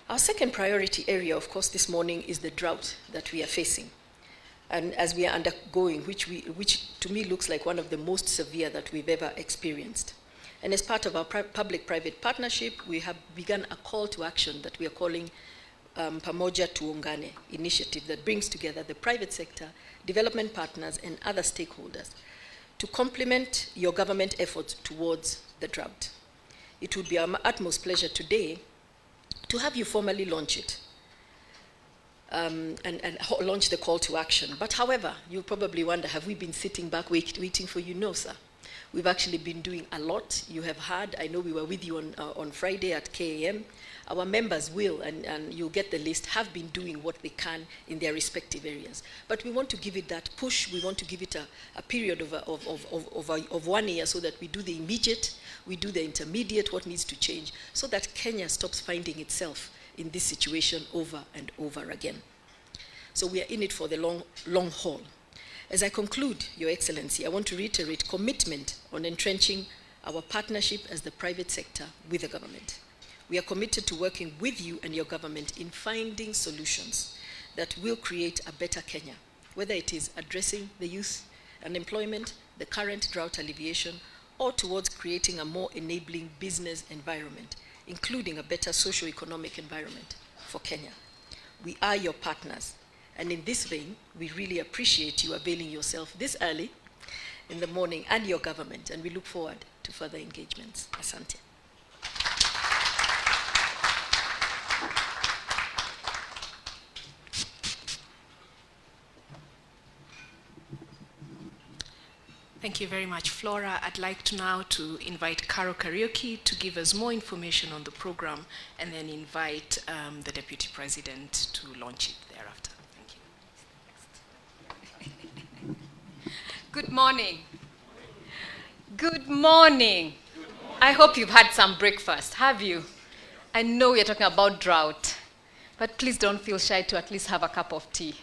Our second priority area, of course, this morning is the drought that we are facing, and as we are undergoing, which to me looks like one of the most severe that we've ever experienced. And as part of our public-private partnership, we have begun a call to action that we are calling Pamoja Tuungane initiative that brings together the private sector, development partners, and other stakeholders to complement your government efforts towards the drought. It would be our utmost pleasure today to have you formally launch it and launch the call to action. But however, you probably wonder, have we been sitting back waiting for you? No, sir. We've actually been doing a lot. You have heard, I know we were with you on Friday at KAM. Our members will, and you'll get the list, have been doing what they can in their respective areas. But we want to give it that push. We want to give it a period of 1 year so that we do the immediate, we do the intermediate, what needs to change, so that Kenya stops finding itself in this situation over and over again. So we are in it for the long haul. As I conclude, Your Excellency, I want to reiterate commitment on entrenching our partnership as the private sector with the government. We are committed to working with you and your government in finding solutions that will create a better Kenya, whether it is addressing the youth unemployment, the current drought alleviation, or towards creating a more enabling business environment, including a better socio-economic environment for Kenya. We are your partners. And in this vein, we really appreciate you availing yourself this early in the morning and your government, and we look forward to further engagements. Asante. Thank you very much, Flora. I'd like to now invite Caro Karaoke to give us more information on the program, and then invite the Deputy President to launch it thereafter. Good morning. Good morning. I hope you've had some breakfast, have you? I know you're talking about drought, but please don't feel shy to at least have a cup of tea,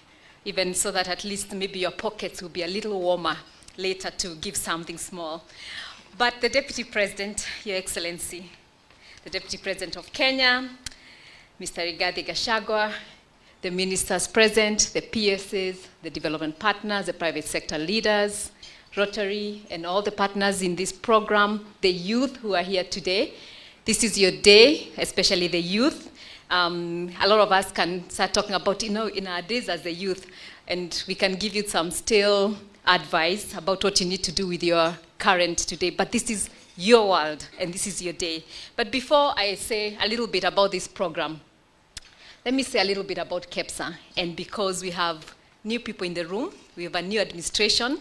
even so that at least maybe your pockets will be a little warmer later to give something small. But the Deputy President, Your Excellency, the Deputy President of Kenya, Mr. Rigathi Gachagua, the ministers present, the PSAs, the development partners, the private sector leaders, Rotary, and all the partners in this program, the youth who are here today. This is your day, especially the youth. A lot of us can start talking about, in our days as the youth, and we can give you some still advice about what you need to do with your current today. But this is your world, and this is your day. But before I say a little bit about this program, let me say a little bit about KEPSA. And because we have new people in the room, we have a new administration,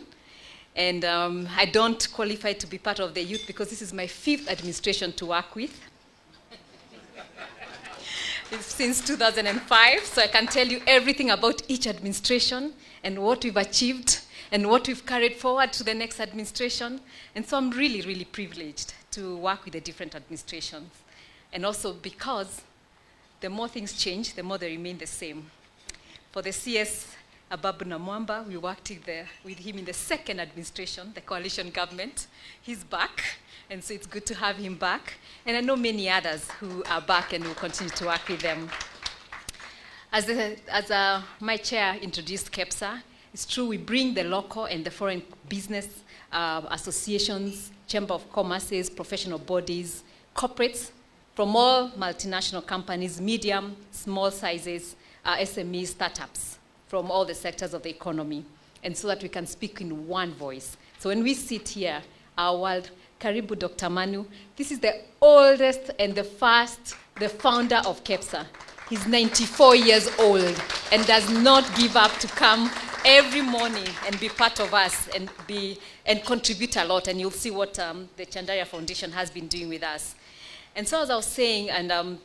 and I don't qualify to be part of the youth because this is my 5th administration to work with. It's since 2005, so I can tell you everything about each administration and what we've achieved and what we've carried forward to the next administration. And so I'm really, really privileged to work with the different administrations. And also because the more things change, the more they remain the same. For the CS Ababu Namwamba, we worked with him in the 2nd administration, the coalition government. He's back, and so it's good to have him back. And I know many others who are back and will continue to work with them. As my chair introduced KEPSA, it's true we bring the local and the foreign business associations, chamber of commerces, professional bodies, corporates from all multinational companies, medium, small sizes, SMEs, startups, from all the sectors of the economy, and so that we can speak in one voice. So when we sit here, our world, Karibu Dr. Manu, this is the oldest and the founder of KEPSA. He's 94 years old and does not give up to come every morning and be part of us and contribute a lot. And you'll see what the Chandaria Foundation has been doing with us. And so as I was saying, and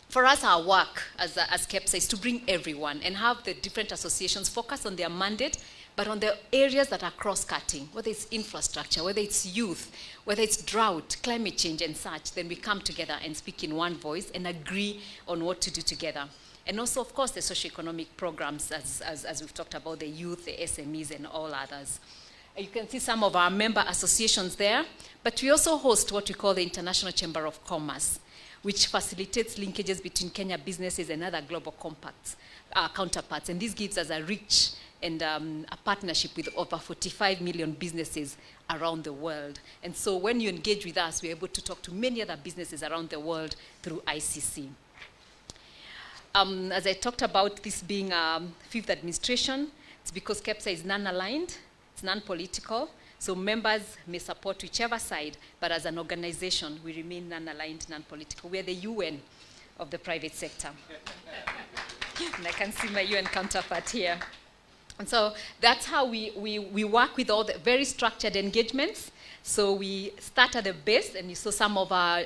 for us, our work as KEPSA is to bring everyone and have the different associations focus on their mandate, but on the areas that are cross-cutting, whether it's infrastructure, whether it's youth, whether it's drought, climate change, and such. Then we come together and speak in one voice and agree on what to do together. And also, of course, the socioeconomic programs, as we've talked about, the youth, the SMEs, and all others. You can see some of our member associations there, but we also host what we call the International Chamber of Commerce, which facilitates linkages between Kenya businesses and other global counterparts. And this gives us a reach and a partnership with over 45 million businesses around the world. And so when you engage with us, we're able to talk to many other businesses around the world through ICC. As I talked about this being a 5th administration, it's because KEPSA is non-aligned, it's non-political, so members may support whichever side, but as an organization, we remain non-aligned, non-political. We're the UN of the private sector. And I can see my UN counterpart here. And so that's how we work with all the very structured engagements. So we start at the base, and you saw some of our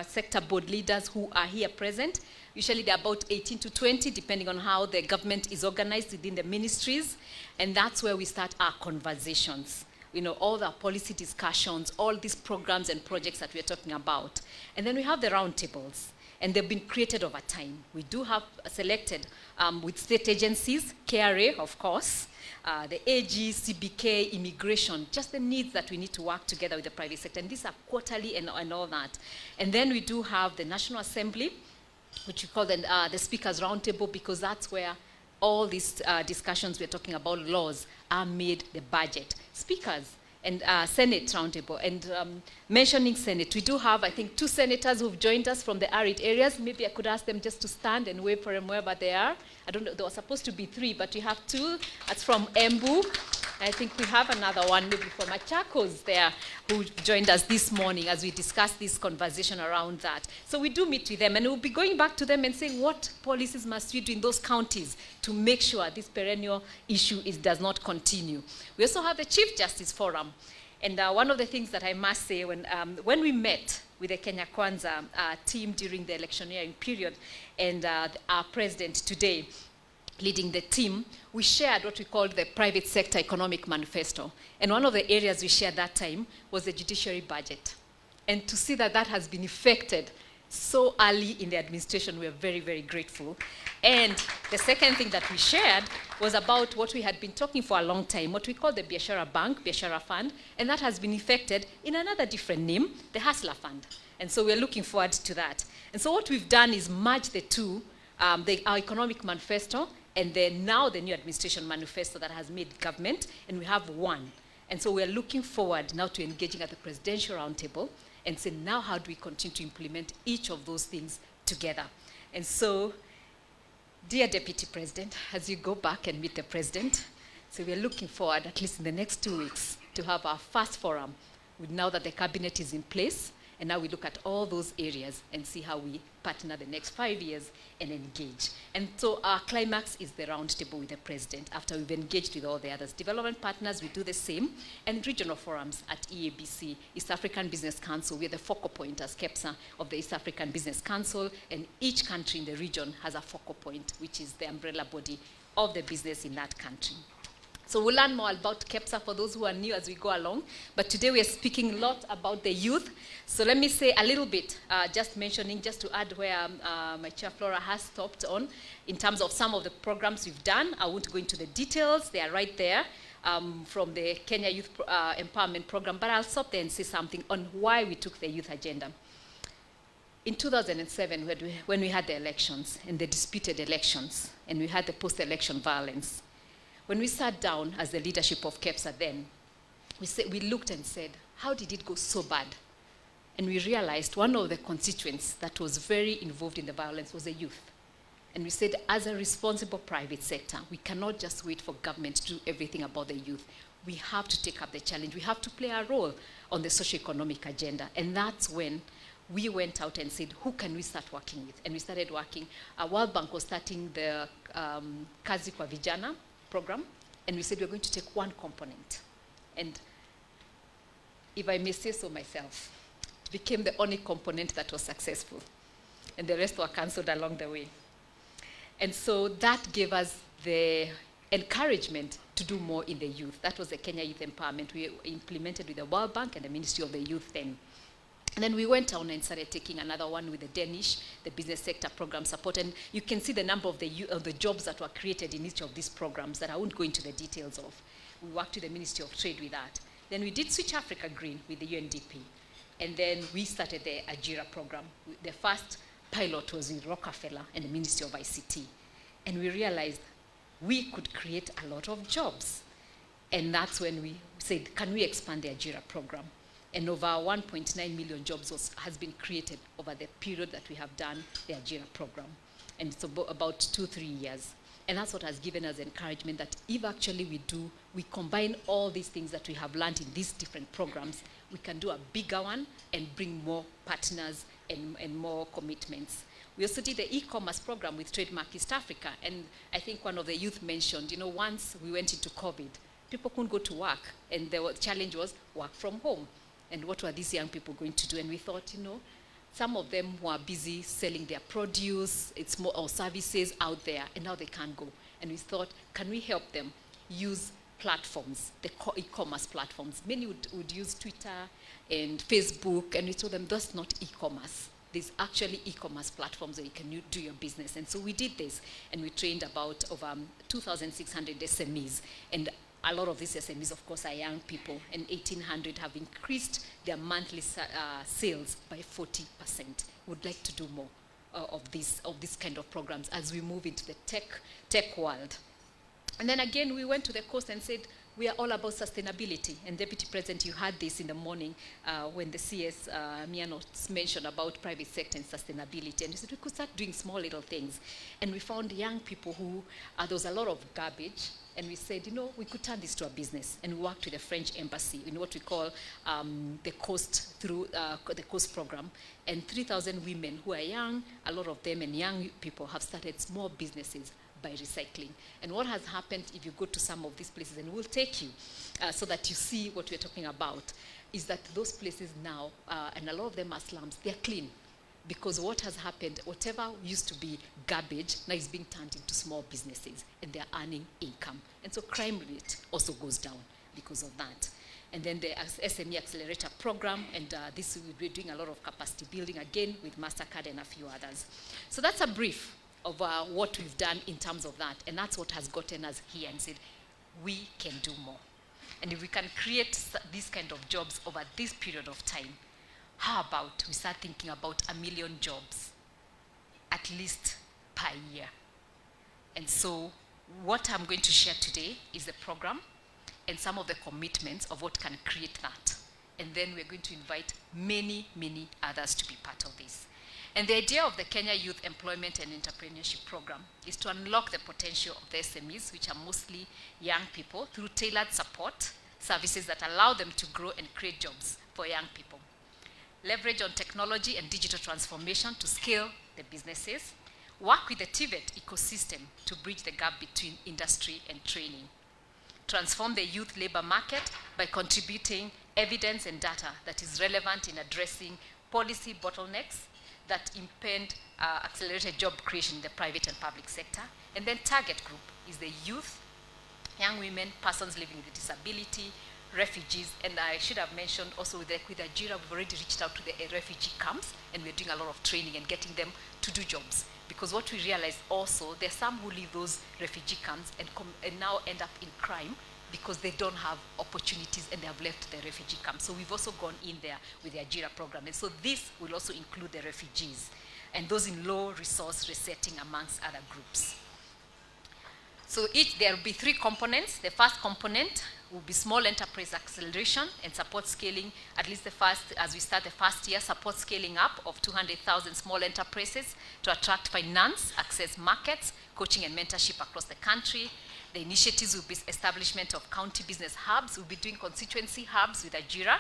sector board leaders who are here present. Usually they're about 18 to 20, depending on how the government is organized within the ministries. And that's where we start our conversations. You know, all the policy discussions, all these programs and projects that we're talking about. And then we have the roundtables. And they've been created over time. We do have selected with state agencies, KRA, of course, the AG, CBK, immigration, just the needs that we need to work together with the private sector. And these are quarterly and all that. And then we do have the National Assembly, which we call the Speakers Roundtable, because that's where all these discussions we're talking about laws are made, the budget. Speakers and Senate Roundtable. And mentioning Senate, we do have, I think, 2 senators who've joined us from the arid areas. Maybe I could ask them just to stand and wave for them wherever they are. I don't know, there were supposed to be 3, but we have 2. That's from Embu. I think we have another one, maybe from Machakos there, who joined us this morning as we discussed this conversation around that. So we do meet with them, and we'll be going back to them and saying what policies must we do in those counties to make sure this perennial issue does not continue. We also have the Chief Justice Forum. And one of the things that I must say, when we met with the Kenya Kwanza team during the electioneering period, and our president today, leading the team, we shared what we called the Private Sector Economic Manifesto. And one of the areas we shared that time was the judiciary budget. And to see that that has been effected so early in the administration, we are very, very grateful. And the second thing that we shared was about what we had been talking for a long time, what we call the Biashara Bank, Biashara Fund, and that has been effected in another different name, the Hustler Fund. And so we're looking forward to that. And so what we've done is merge the two, our economic manifesto, and then now the new administration manifesto that has made government, and we have one. And so we're looking forward now to engaging at the presidential roundtable and say, now how do we continue to implement each of those things together? And so, dear Deputy President, as you go back and meet the President, so we're looking forward, at least in the next 2 weeks, to have our first forum, now that the cabinet is in place, And now we look at all those areas and see how we partner the next 5 years and engage. And so our climax is the roundtable with the president. After we've engaged with all the others, development partners, we do the same. And regional forums at EABC, East African Business Council, we're the focal point as KEPSA of the East African Business Council. And each country in the region has a focal point, which is the umbrella body of the business in that country. So we'll learn more about KEPSA for those who are new as we go along. But today we are speaking a lot about the youth. So let me say a little bit, just to add where my chair Flora has stopped on, in terms of some of the programs we've done. I won't go into the details. They are right there from the Kenya Youth Empowerment Program. But I'll stop there and say something on why we took the youth agenda. In 2007, when we had the elections, and the disputed elections, and we had the post-election violence, when we sat down as the leadership of KEPSA then, we looked and said, how did it go so bad? And we realized one of the constituents that was very involved in the violence was the youth. And we said, as a responsible private sector, we cannot just wait for government to do everything about the youth. We have to take up the challenge. We have to play a role on the socio-economic agenda. And that's when we went out and said, who can we start working with? And we started working. World Bank was starting the Kazi kwa Vijana program, and we said we're going to take one component. And if I may say so myself, it became the only component that was successful. And the rest were cancelled along the way. And so that gave us the encouragement to do more in the youth. That was the Kenya Youth Empowerment we implemented with the World Bank and the Ministry of the Youth then. And then we went on and started taking another one with the Danish, the business sector program support. And you can see the number of the jobs that were created in each of these programs that I won't go into the details of. We worked with the Ministry of Trade with that. Then we did Switch Africa Green with the UNDP. And then we started the Ajira program. The first pilot was with Rockefeller and the Ministry of ICT. And we realized we could create a lot of jobs. And that's when we said, can we expand the Ajira program? And over 1.9 million jobs has been created over the period that we have done the Ajira program. And it's about 2-3 years. And that's what has given us encouragement that if actually we combine all these things that we have learned in these different programs, we can do a bigger one and bring more partners and more commitments. We also did the e-commerce program with Trademark East Africa. And I think one of the youth mentioned, once we went into COVID, people couldn't go to work. And the challenge was work from home. And what were these young people going to do? And we thought, some of them were busy selling their produce, it's more or services out there, and now they can't go. And we thought, can we help them use platforms, the e-commerce platforms? Many would use Twitter and Facebook, and we told them that's not e-commerce. There's actually e-commerce platforms where you can do your business. And so we did this, and we trained about over 2,600 SMEs. And a lot of these SMEs, of course, are young people, and 1,800 have increased their monthly sales by 40%. Would like to do more of this kind of programs as we move into the tech world. And then again, we went to the coast and said, we are all about sustainability. And Deputy President, you had this in the morning when the CS Miano mentioned about private sector and sustainability. And we said we could start doing small little things. And we found young people who, there was a lot of garbage. And we said, we could turn this to a business. And we worked with the French embassy in what we call the Coast through the Coast program. And 3,000 women who are young, a lot of them and young people have started small businesses by recycling. And what has happened, if you go to some of these places, and we'll take you so that you see what we're talking about, is that those places now, and a lot of them are slums, they're clean. Because what has happened, whatever used to be garbage, now is being turned into small businesses, and they're earning income. And so crime rate also goes down because of that. And then the SME Accelerator program, and this we're doing a lot of capacity building again with MasterCard and a few others. So that's a brief of what we've done in terms of that, and that's what has gotten us here and said, we can do more. And if we can create these kind of jobs over this period of time, how about we start thinking about 1 million jobs, at least per year? And so what I'm going to share today is the program and some of the commitments of what can create that. And then we're going to invite many, many others to be part of this. And the idea of the Kenya Youth Employment and Entrepreneurship Program is to unlock the potential of the SMEs, which are mostly young people, through tailored support services that allow them to grow and create jobs for young people. leverage on technology and digital transformation to scale the businesses, work with the TVET ecosystem to bridge the gap between industry and training, transform the youth labor market by contributing evidence and data that is relevant in addressing policy bottlenecks that impede accelerated job creation in the private and public sector. And then target group is the youth, young women, persons living with disability, refugees, and I should have mentioned also with Ajira, we've already reached out to the refugee camps, and we're doing a lot of training and getting them to do jobs. Because what we realize also, there's some who leave those refugee camps and now end up in crime because they don't have opportunities and they have left the refugee camp. So we've also gone in there with the Ajira program. And so this will also include the refugees and those in low resource resetting amongst other groups. So there will be 3 components. The first component will be small enterprise acceleration and support scaling, at least as we start the first year, support scaling up of 200,000 small enterprises to attract finance, access markets, coaching and mentorship across the country. The initiatives will be establishment of county business hubs. We'll be doing constituency hubs with Ajira.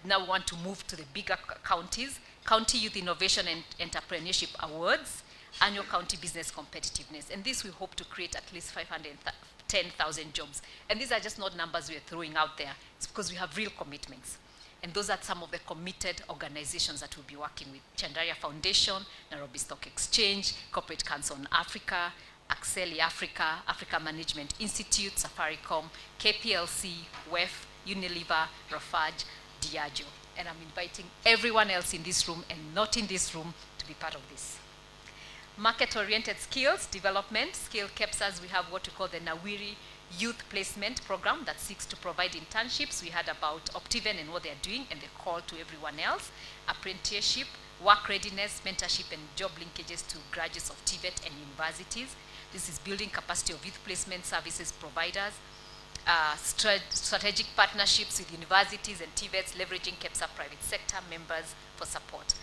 Now we want to move to the bigger counties, County Youth Innovation and Entrepreneurship Awards, annual county business competitiveness. And this we hope to create at least 510,000 jobs. And these are just not numbers we're throwing out there. It's because we have real commitments. And those are some of the committed organizations that we'll be working with. Chandaria Foundation, Nairobi Stock Exchange, Corporate Council on Africa, Axeli Africa, Africa Management Institute, Safaricom, KPLC, WEF, Unilever, Rafaj, Diageo. And I'm inviting everyone else in this room and not in this room to be part of this. Market-oriented skills development, skill KEPSAs, we have what we call the Nawiri Youth Placement Program that seeks to provide internships. We heard about Optiven and what they're doing and the call to everyone else. Apprenticeship, work readiness, mentorship and job linkages to graduates of TVET and universities. This is building capacity of youth placement services providers. Strategic partnerships with universities and TVETs, leveraging KEPSA private sector members for support.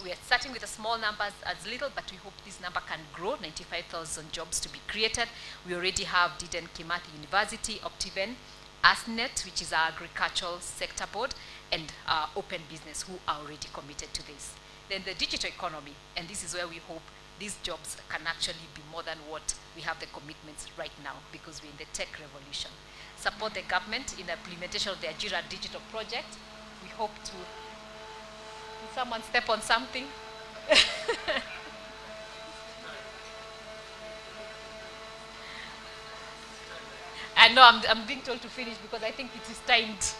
We are starting with a small number as little, but we hope this number can grow, 95,000 jobs to be created. We already have Dedan Kimathi University, Optiven, ASNET, which is our agricultural sector board, and Open Business, who are already committed to this. Then the digital economy, and this is where we hope these jobs can actually be more than what we have the commitments right now, because we're in the tech revolution. Support the government in the implementation of the Ajira digital project. We hope to, did someone step on something? I know I'm being told to finish because I think it is timed.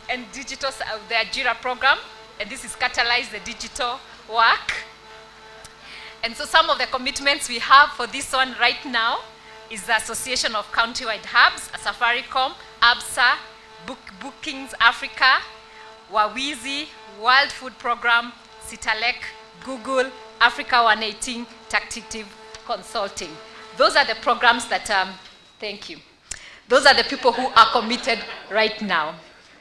And digital, the Ajira program, and this is catalyze the digital work. And so some of the commitments we have for this one right now is the Association of Countywide Hubs, Safaricom, ABSA, Bookings Africa, Wawizi, World Food Program, Sitalek, Google, Africa 118, Tactitive Consulting. Those are the programs that, thank you. Those are the people who are committed right now.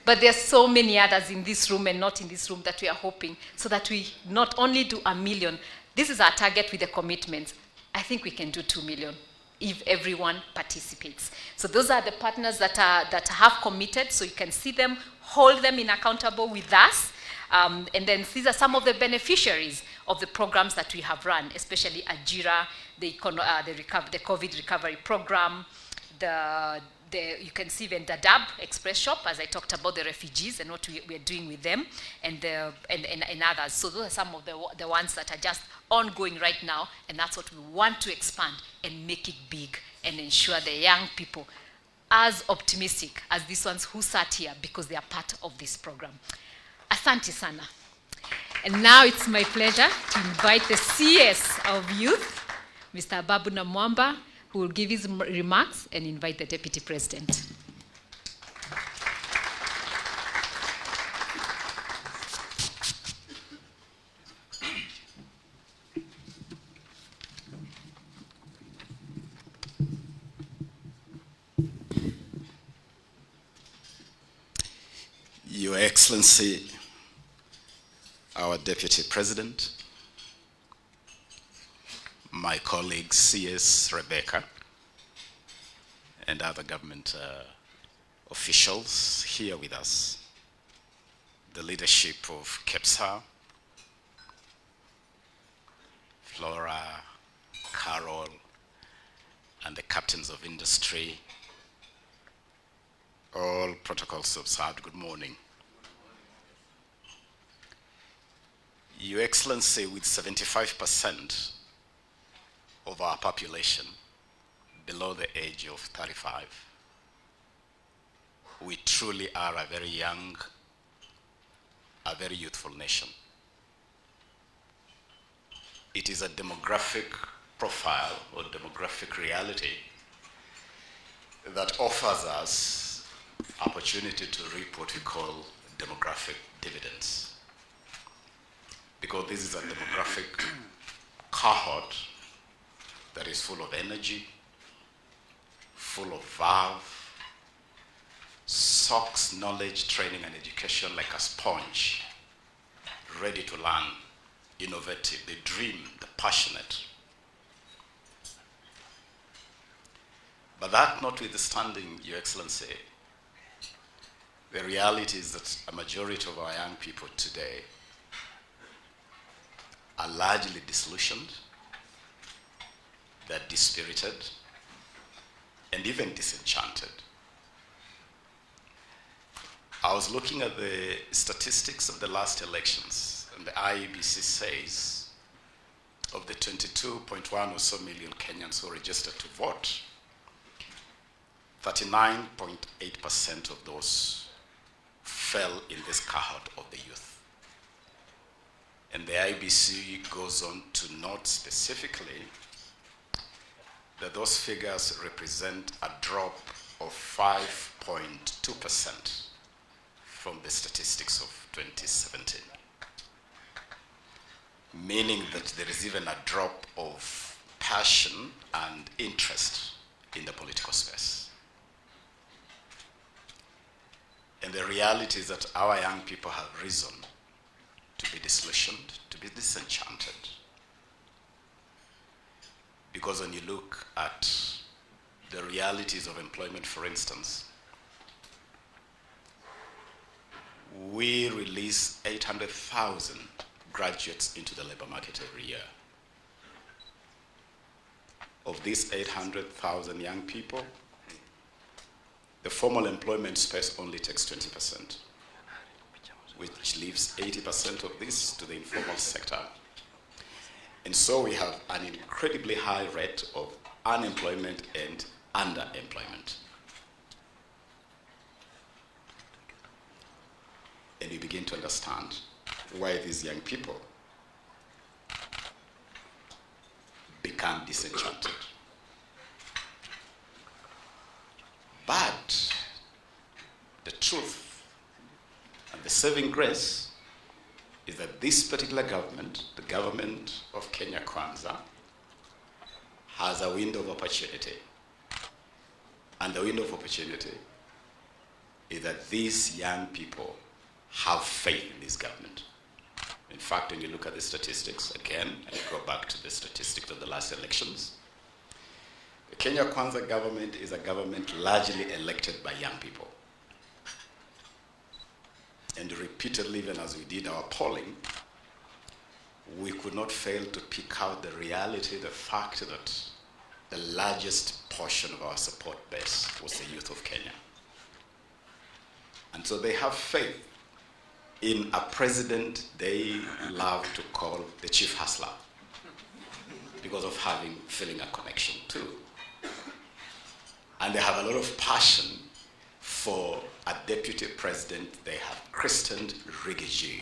But there's so many others in this room and not in this room that we are hoping, so that we not only do 1 million. This is our target with the commitments. I think we can do 2 million if everyone participates. So those are the partners that have committed, so you can see them, hold them in accountable with us. And then these are some of the beneficiaries of the programs that we have run, especially Ajira, the COVID recovery program, you can see the Dadaab Express Shop, as I talked about the refugees and what we are doing with them, and others. So those are some of the ones that are just ongoing right now, and that's what we want to expand and make it big and ensure the young people as optimistic as these ones who sat here because they are part of this program. Asante sana. And now it's my pleasure to invite the CS of Youth, Mr. Babu Namwamba, who will give his remarks and invite the Deputy President. Your Excellency, our Deputy President, my colleague CS Rebecca, and other government officials here with us, the leadership of KEPSA, Flora, Carol, and the captains of industry, all protocols observed, good morning. Your Excellency, with 75% of our population below the age of 35, we truly are a very young, a very youthful nation. It is a demographic profile or demographic reality that offers us opportunity to reap what we call demographic dividends. Because this is a demographic cohort that is full of energy, full of verve, soaks knowledge, training, and education like a sponge, ready to learn, innovative, the dream, the passionate. But that notwithstanding, Your Excellency, the reality is that a majority of our young people today are largely disillusioned, they're dispirited, and even disenchanted. I was looking at the statistics of the last elections, and the IEBC says of the 22.1 or so million Kenyans who registered to vote, 39.8% of those fell in this cohort of the youth. And the IBC goes on to note specifically that those figures represent a drop of 5.2% from the statistics of 2017. Meaning that there is even a drop of passion and interest in the political space. And the reality is that our young people have risen to be disillusioned, to be disenchanted. Because when you look at the realities of employment, for instance, we release 800,000 graduates into the labor market every year. Of these 800,000 young people, the formal employment space only takes 20%. Which leaves 80% of this to the informal sector. And so we have an incredibly high rate of unemployment and underemployment. And we begin to understand why these young people become disenchanted. But the truth and the saving grace is that this particular government, the government of Kenya Kwanza, has a window of opportunity. And the window of opportunity is that these young people have faith in this government. In fact, when you look at the statistics again, and you go back to the statistics of the last elections, the Kenya Kwanza government is a government largely elected by young people. And repeatedly, even as we did our polling, we could not fail to pick out the reality, the fact that the largest portion of our support base was the youth of Kenya. And so they have faith in a president they love to call the chief hustler because of feeling a connection to. And they have a lot of passion for a deputy president they have christened Rigiji.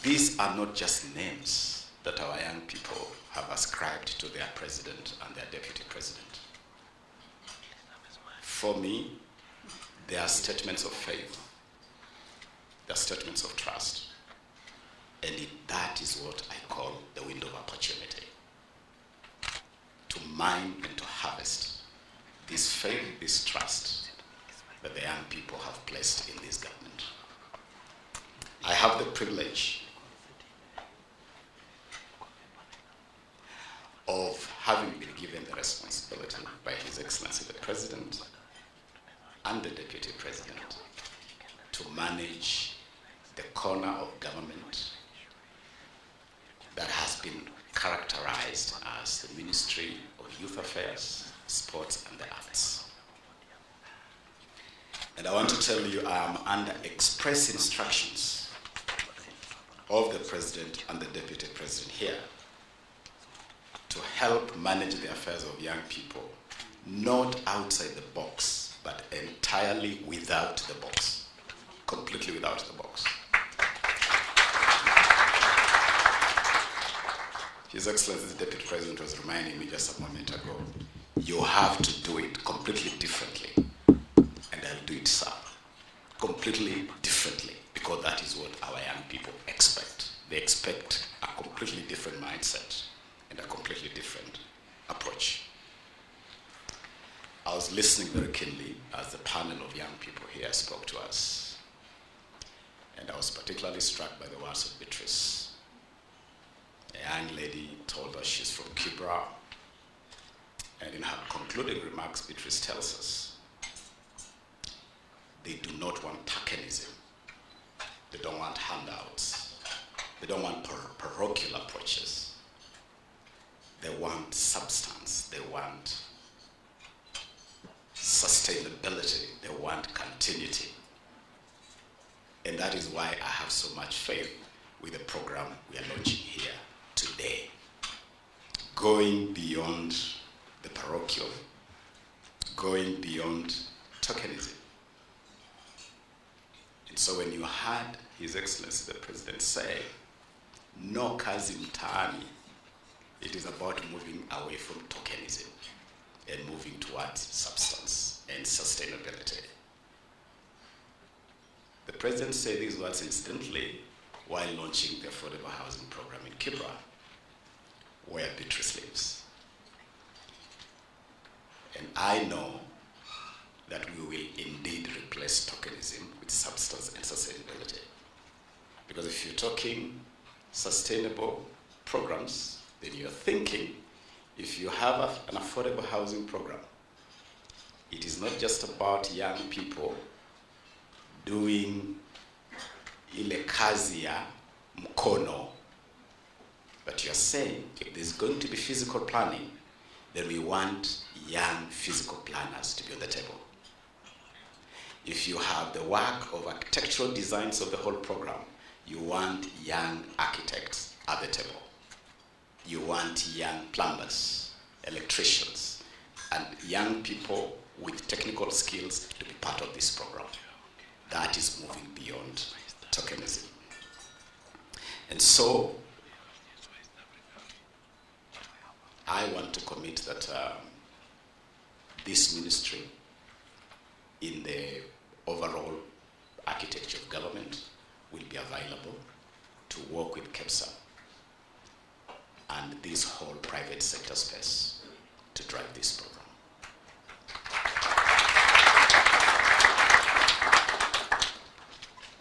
These are not just names that our young people have ascribed to their president and their deputy president. For me, they are statements of faith. They are statements of trust. And that is what I call the window of opportunity. To mine and to harvest this faith, this trust that the young people have placed in this government. I have the privilege of having been given the responsibility by His Excellency the President and the Deputy President to manage the corner of government that has been characterized as the Ministry of Youth Affairs, Sports and the Arts. And I want to tell you I am under express instructions of the President and the Deputy President here to help manage the affairs of young people, not outside the box, but entirely without the box, completely without the box. His Excellency the Deputy President was reminding me just a moment ago, you have to do it completely differently. And I'll do it, sir, completely differently, because that is what our young people expect. They expect a completely different mindset and a completely different approach. I was listening very keenly as the panel of young people here spoke to us. And I was particularly struck by the words of Beatrice. A young lady told us she's from Kibra. And in her concluding remarks, Beatrice tells us they do not want tokenism. They don't want handouts. They don't want parochial approaches. They want substance. They want sustainability. They want continuity. And that is why I have so much faith with the program we are launching here today. Going beyond the parochial, going beyond tokenism. And so when you heard His Excellency the President say, no kazi mtaani, it is about moving away from tokenism and moving towards substance and sustainability. The President said these words incidentally while launching the affordable housing program in Kibra, where Beatrice lives. And I know that we will indeed replace tokenism with substance and sustainability. Because if you're talking sustainable programs, then you're thinking, if you have an affordable housing program, it is not just about young people doing ile kazi ya mkono, but you're saying if there's going to be physical planning, then we want young physical planners to be on the table. If you have the work of architectural designs of the whole program, you want young architects at the table. You want young plumbers, electricians, and young people with technical skills to be part of this program. That is moving beyond tokenism. And so, I want to commit that this ministry, in the overall architecture of government, will be available to work with KEPSA and this whole private sector space to drive this program.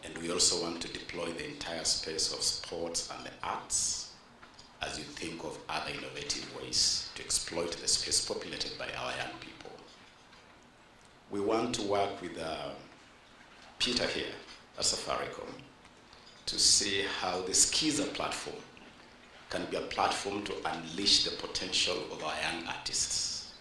And we also want to deploy the entire space of sports and the arts as you think of other innovative ways to exploit the space populated by our young people. We want to work with Peter here at Safaricom to see how the Skiza platform can be a platform to unleash the potential of our young artists.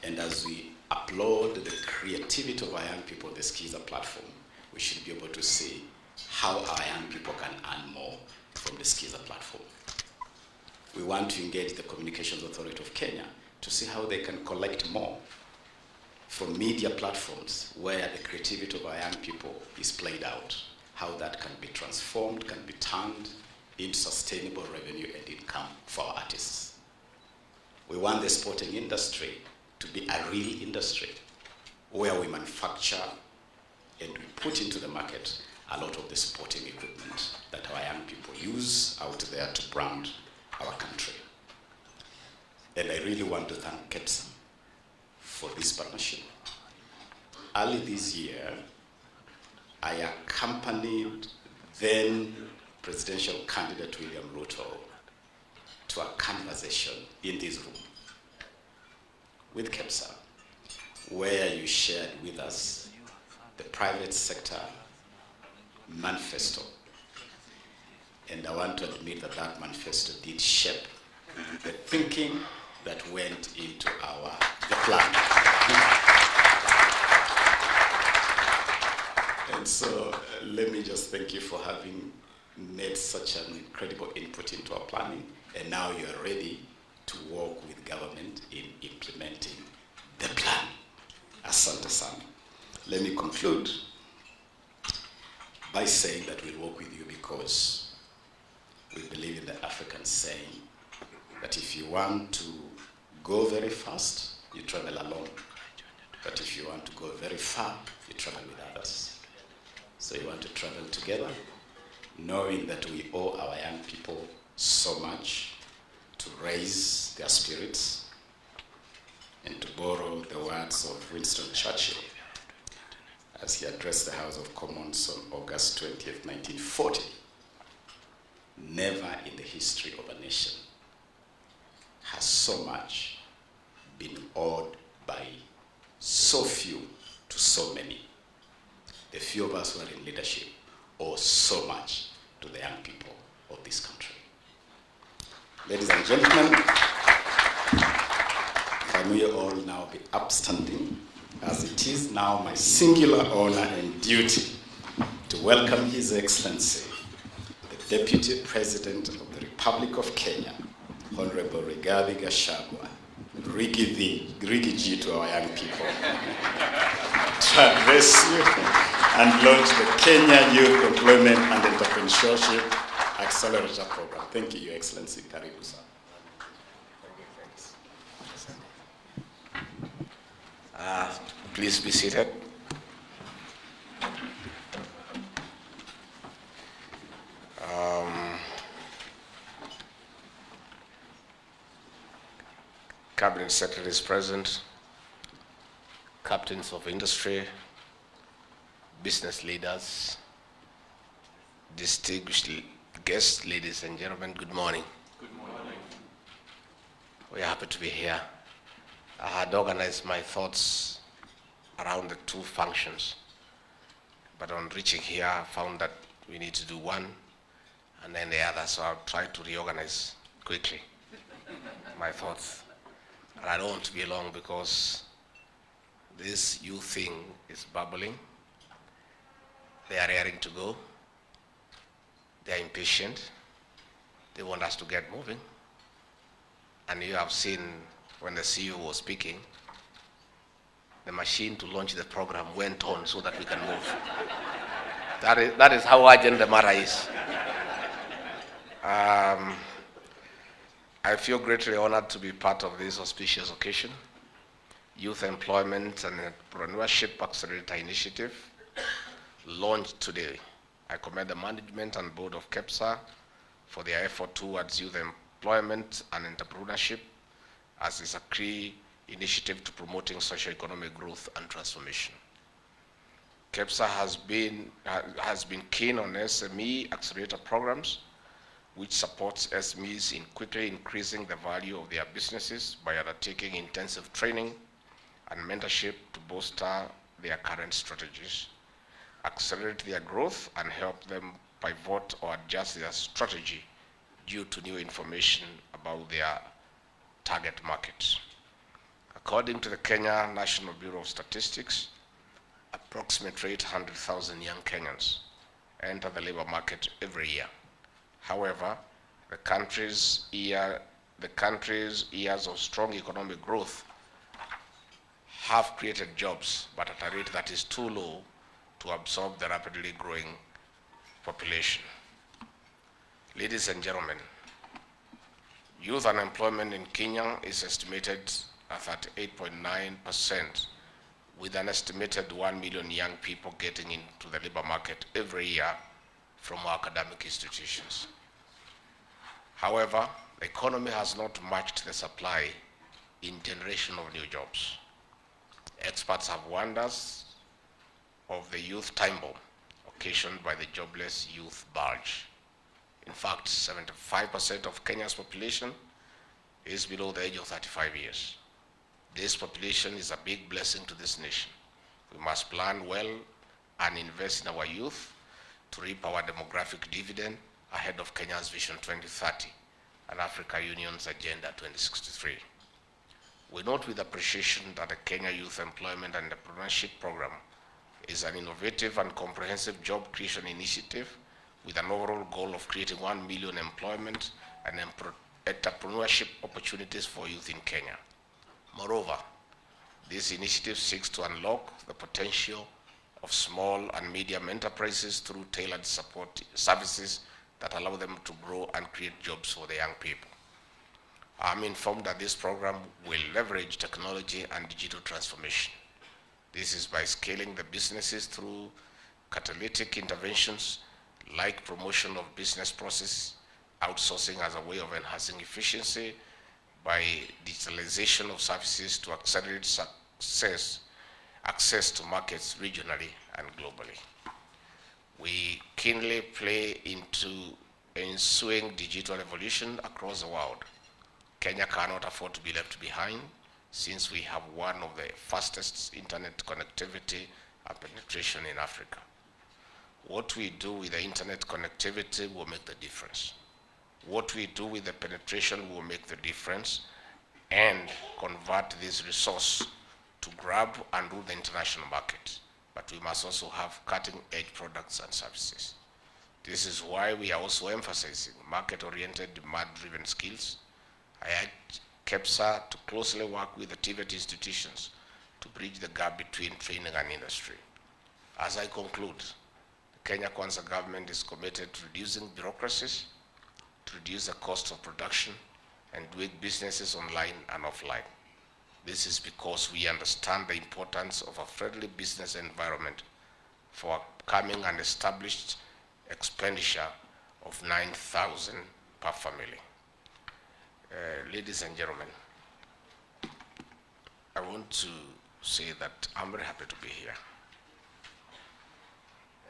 And as we upload the creativity of our young people on the Skiza platform, we should be able to see how our young people can earn more from the Skiza platform. We want to engage the Communications Authority of Kenya to see how they can collect more from media platforms where the creativity of our young people is played out, how that can be transformed, can be turned into sustainable revenue and income for our artists. We want the sporting industry to be a real industry where we manufacture and we put into the market a lot of the sporting equipment that our young people use out there to brand our country. And I really want to thank KEPSA for this partnership. Early this year, I accompanied then presidential candidate William Ruto to a conversation in this room with KEPSA where you shared with us the private sector manifesto. And I want to admit that that manifesto did shape the thinking that went into the plan. And so let me just thank you for having made such an incredible input into our planning, and now you are ready to work with government in implementing the plan. Asante sana. Let me conclude by saying that we'll work with you because we believe in the African saying that if you want to go very fast, you travel alone. But if you want to go very far, you travel with others. So you want to travel together, knowing that we owe our young people so much to raise their spirits, and to borrow the words of Winston Churchill as he addressed the House of Commons on August 20th, 1940. Never in the history of a nation has so much been owed by so few to so many. The few of us who are in leadership owe so much to the young people of this country. Ladies and gentlemen, can we all now be upstanding, as it is now my singular honor and duty to welcome His Excellency, the Deputy President of the Republic of Kenya, Honorable Rigathi Gachagua, Rigi G to our young people, to address you and launch the Kenya Youth Employment and Entrepreneurship Accelerator Program. Thank you, Your Excellency. Karibu sana. Please be seated. Cabinet Secretaries present, captains of industry, business leaders, distinguished guests, ladies and gentlemen, good morning. Good morning. We're happy to be here. I had organized my thoughts around the two functions, but on reaching here, I found that we need to do one and then the other, so I'll try to reorganize quickly my thoughts. And I don't want to be long because this youth thing is bubbling. They are raring to go. They are impatient. They want us to get moving. And you have seen when the CEO was speaking, the machine to launch the program went on so that we can move. That is how urgent the matter is. I feel greatly honored to be part of this auspicious occasion, Youth Employment and Entrepreneurship Accelerator Initiative, launched today. I commend the management and board of KEPSA for their effort towards youth employment and entrepreneurship, as is a key initiative to promoting socio-economic growth and transformation. KEPSA has been keen on SME accelerator programs, which supports SMEs in quickly increasing the value of their businesses by undertaking intensive training and mentorship to bolster their current strategies, accelerate their growth, and help them pivot or adjust their strategy due to new information about their target markets. According to the Kenya National Bureau of Statistics, approximately 800,000 young Kenyans enter the labor market every year. However, the country's years of strong economic growth have created jobs, but at a rate that is too low to absorb the rapidly growing population. Ladies and gentlemen, youth unemployment in Kenya is estimated at 8.9%, with an estimated 1 million young people getting into the labor market every year from our academic institutions. However, the economy has not matched the supply in generation of new jobs. Experts have warned us of the youth time bomb occasioned by the jobless youth bulge. In fact, 75% of Kenya's population is below the age of 35 years. This population is a big blessing to this nation. We must plan well and invest in our youth to reap our demographic dividend ahead of Kenya's Vision 2030 and Africa Union's Agenda 2063. We note with appreciation that the Kenya Youth Employment and Entrepreneurship Program is an innovative and comprehensive job creation initiative with an overall goal of creating 1 million employment and entrepreneurship opportunities for youth in Kenya. Moreover, this initiative seeks to unlock the potential of small and medium enterprises through tailored support services that allow them to grow and create jobs for the young people. I'm informed that this program will leverage technology and digital transformation. This is by scaling the businesses through catalytic interventions like promotion of business process, outsourcing as a way of enhancing efficiency, by digitalization of services to accelerate access to markets regionally and globally. We keenly play into ensuing digital evolution across the world. Kenya cannot afford to be left behind, since we have one of the fastest internet connectivity and penetration in Africa. What we do with the internet connectivity will make the difference. What we do with the penetration will make the difference and convert this resource to grab and rule the international market. But we must also have cutting-edge products and services. This is why we are also emphasizing market-oriented, demand-driven skills. I urge KEPSA to closely work with the TVET institutions to bridge the gap between training and industry. As I conclude, the Kenya Kwanza government is committed to reducing bureaucracies, to reduce the cost of production, and doing businesses online and offline. This is because we understand the importance of a friendly business environment for upcoming and established expenditure of 9,000 per family. Ladies and gentlemen, I want to say that I'm very happy to be here.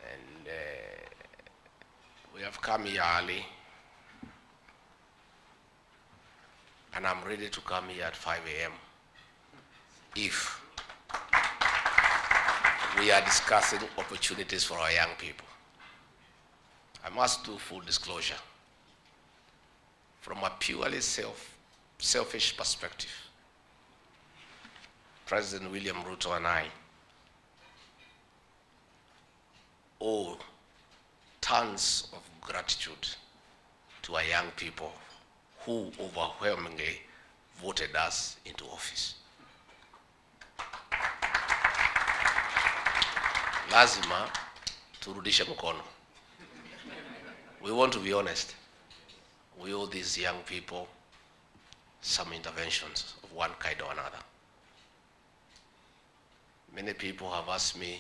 And we have come here early, and I'm ready to come here at 5 a.m. if we are discussing opportunities for our young people. I must do full disclosure. From a purely selfish perspective, President William Ruto and I owe tons of gratitude to our young people who overwhelmingly voted us into office. Lazima turudishe mkono. We want to be honest. We owe these young people some interventions of one kind or another. Many people have asked me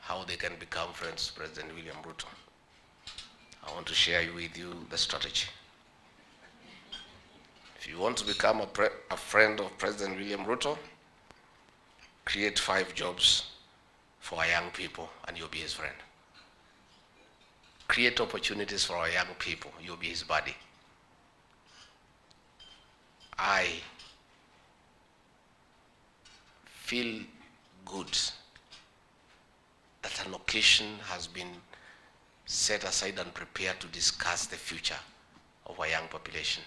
how they can become friends with President William Ruto. I want to share with you the strategy. If you want to become a friend of President William Ruto, create 5 jobs for our young people and you'll be his friend. Create opportunities for our young people, you'll be his buddy. I feel good that an occasion has been set aside and prepared to discuss the future of our young population.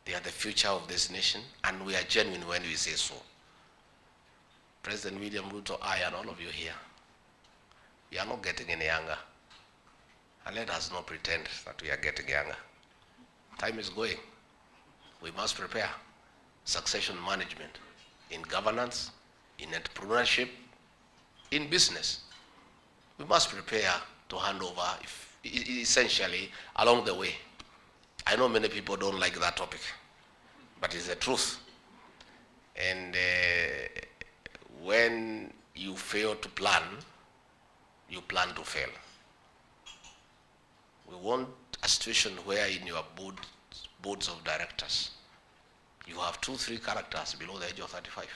They are the future of this nation, and we are genuine when we say so. President William Ruto, I and all of you here, we are not getting any younger. And let us not pretend that we are getting younger. Time is going. We must prepare succession management in governance, in entrepreneurship, in business. We must prepare to hand over essentially along the way. I know many people don't like that topic, but it's the truth. And when you fail to plan, you plan to fail. We want a situation where in your boards of directors, you have 2-3 characters below the age of 35.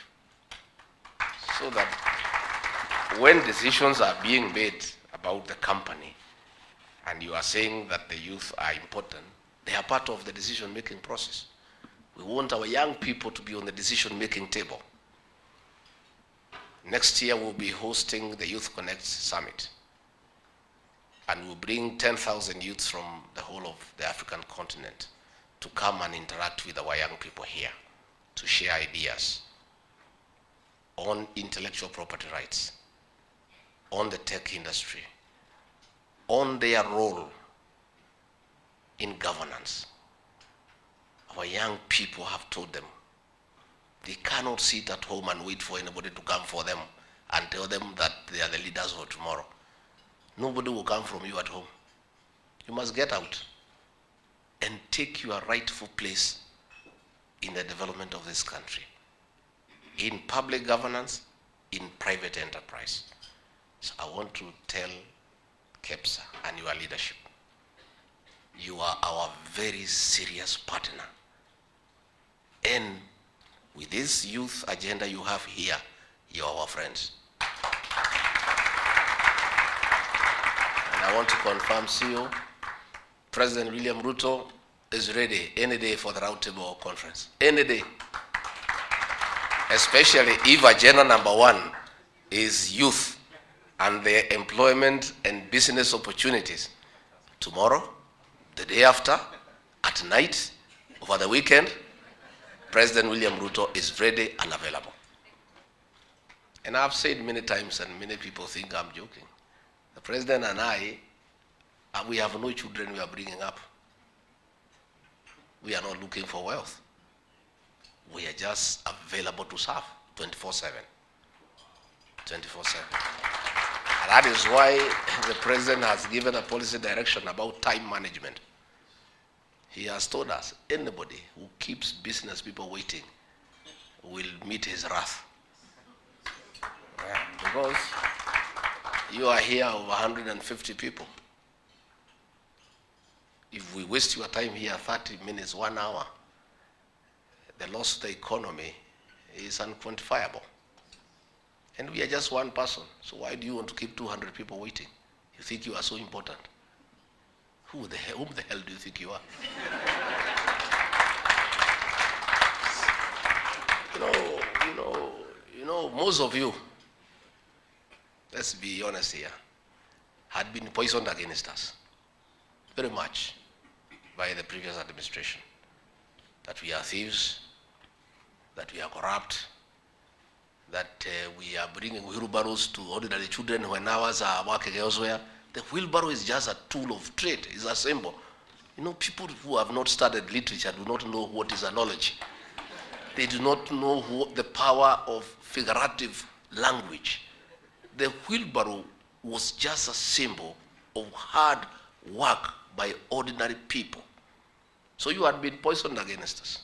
So that when decisions are being made about the company, and you are saying that the youth are important, they are part of the decision-making process. We want our young people to be on the decision-making table. Next year, we'll be hosting the Youth Connect Summit. And we'll bring 10,000 youths from the whole of the African continent to come and interact with our young people here, to share ideas on intellectual property rights, on the tech industry, on their role in governance. Our young people have told them they cannot sit at home and wait for anybody to come for them and tell them that they are the leaders for tomorrow. Nobody will come from you at home. You must get out and take your rightful place in the development of this country, in public governance, in private enterprise. So I want to tell KEPSA and your leadership, you are our very serious partner. And with this youth agenda you have here, you are our friends. And I want to confirm, CEO, President William Ruto is ready any day for the Roundtable Conference. Any day. Especially if agenda number 1 is youth and their employment and business opportunities. Tomorrow, the day after, at night, over the weekend, President William Ruto is ready and available. And I've said many times, and many people think I'm joking, the President and I, we have no children we are bringing up. We are not looking for wealth. We are just available to serve 24/7. 24/7. And that is why the President has given a policy direction about time management. He has told us, anybody who keeps business people waiting will meet his wrath. Yeah, because you are here over 150 people. If we waste your time here 30 minutes, 1 hour, the loss to the economy is unquantifiable. And we are just one person. So why do you want to keep 200 people waiting? You think you are so important? Whom the hell do you think you are? Most of you, let's be honest here, had been poisoned against us very much by the previous administration. That we are thieves, that we are corrupt, that we are bringing wheelbarrows to ordinary children when ours are working elsewhere. The wheelbarrow is just a tool of trade, it's a symbol. People who have not studied literature do not know what is a knowledge. They do not know the power of figurative language. The wheelbarrow was just a symbol of hard work by ordinary people. So you had been poisoned against us.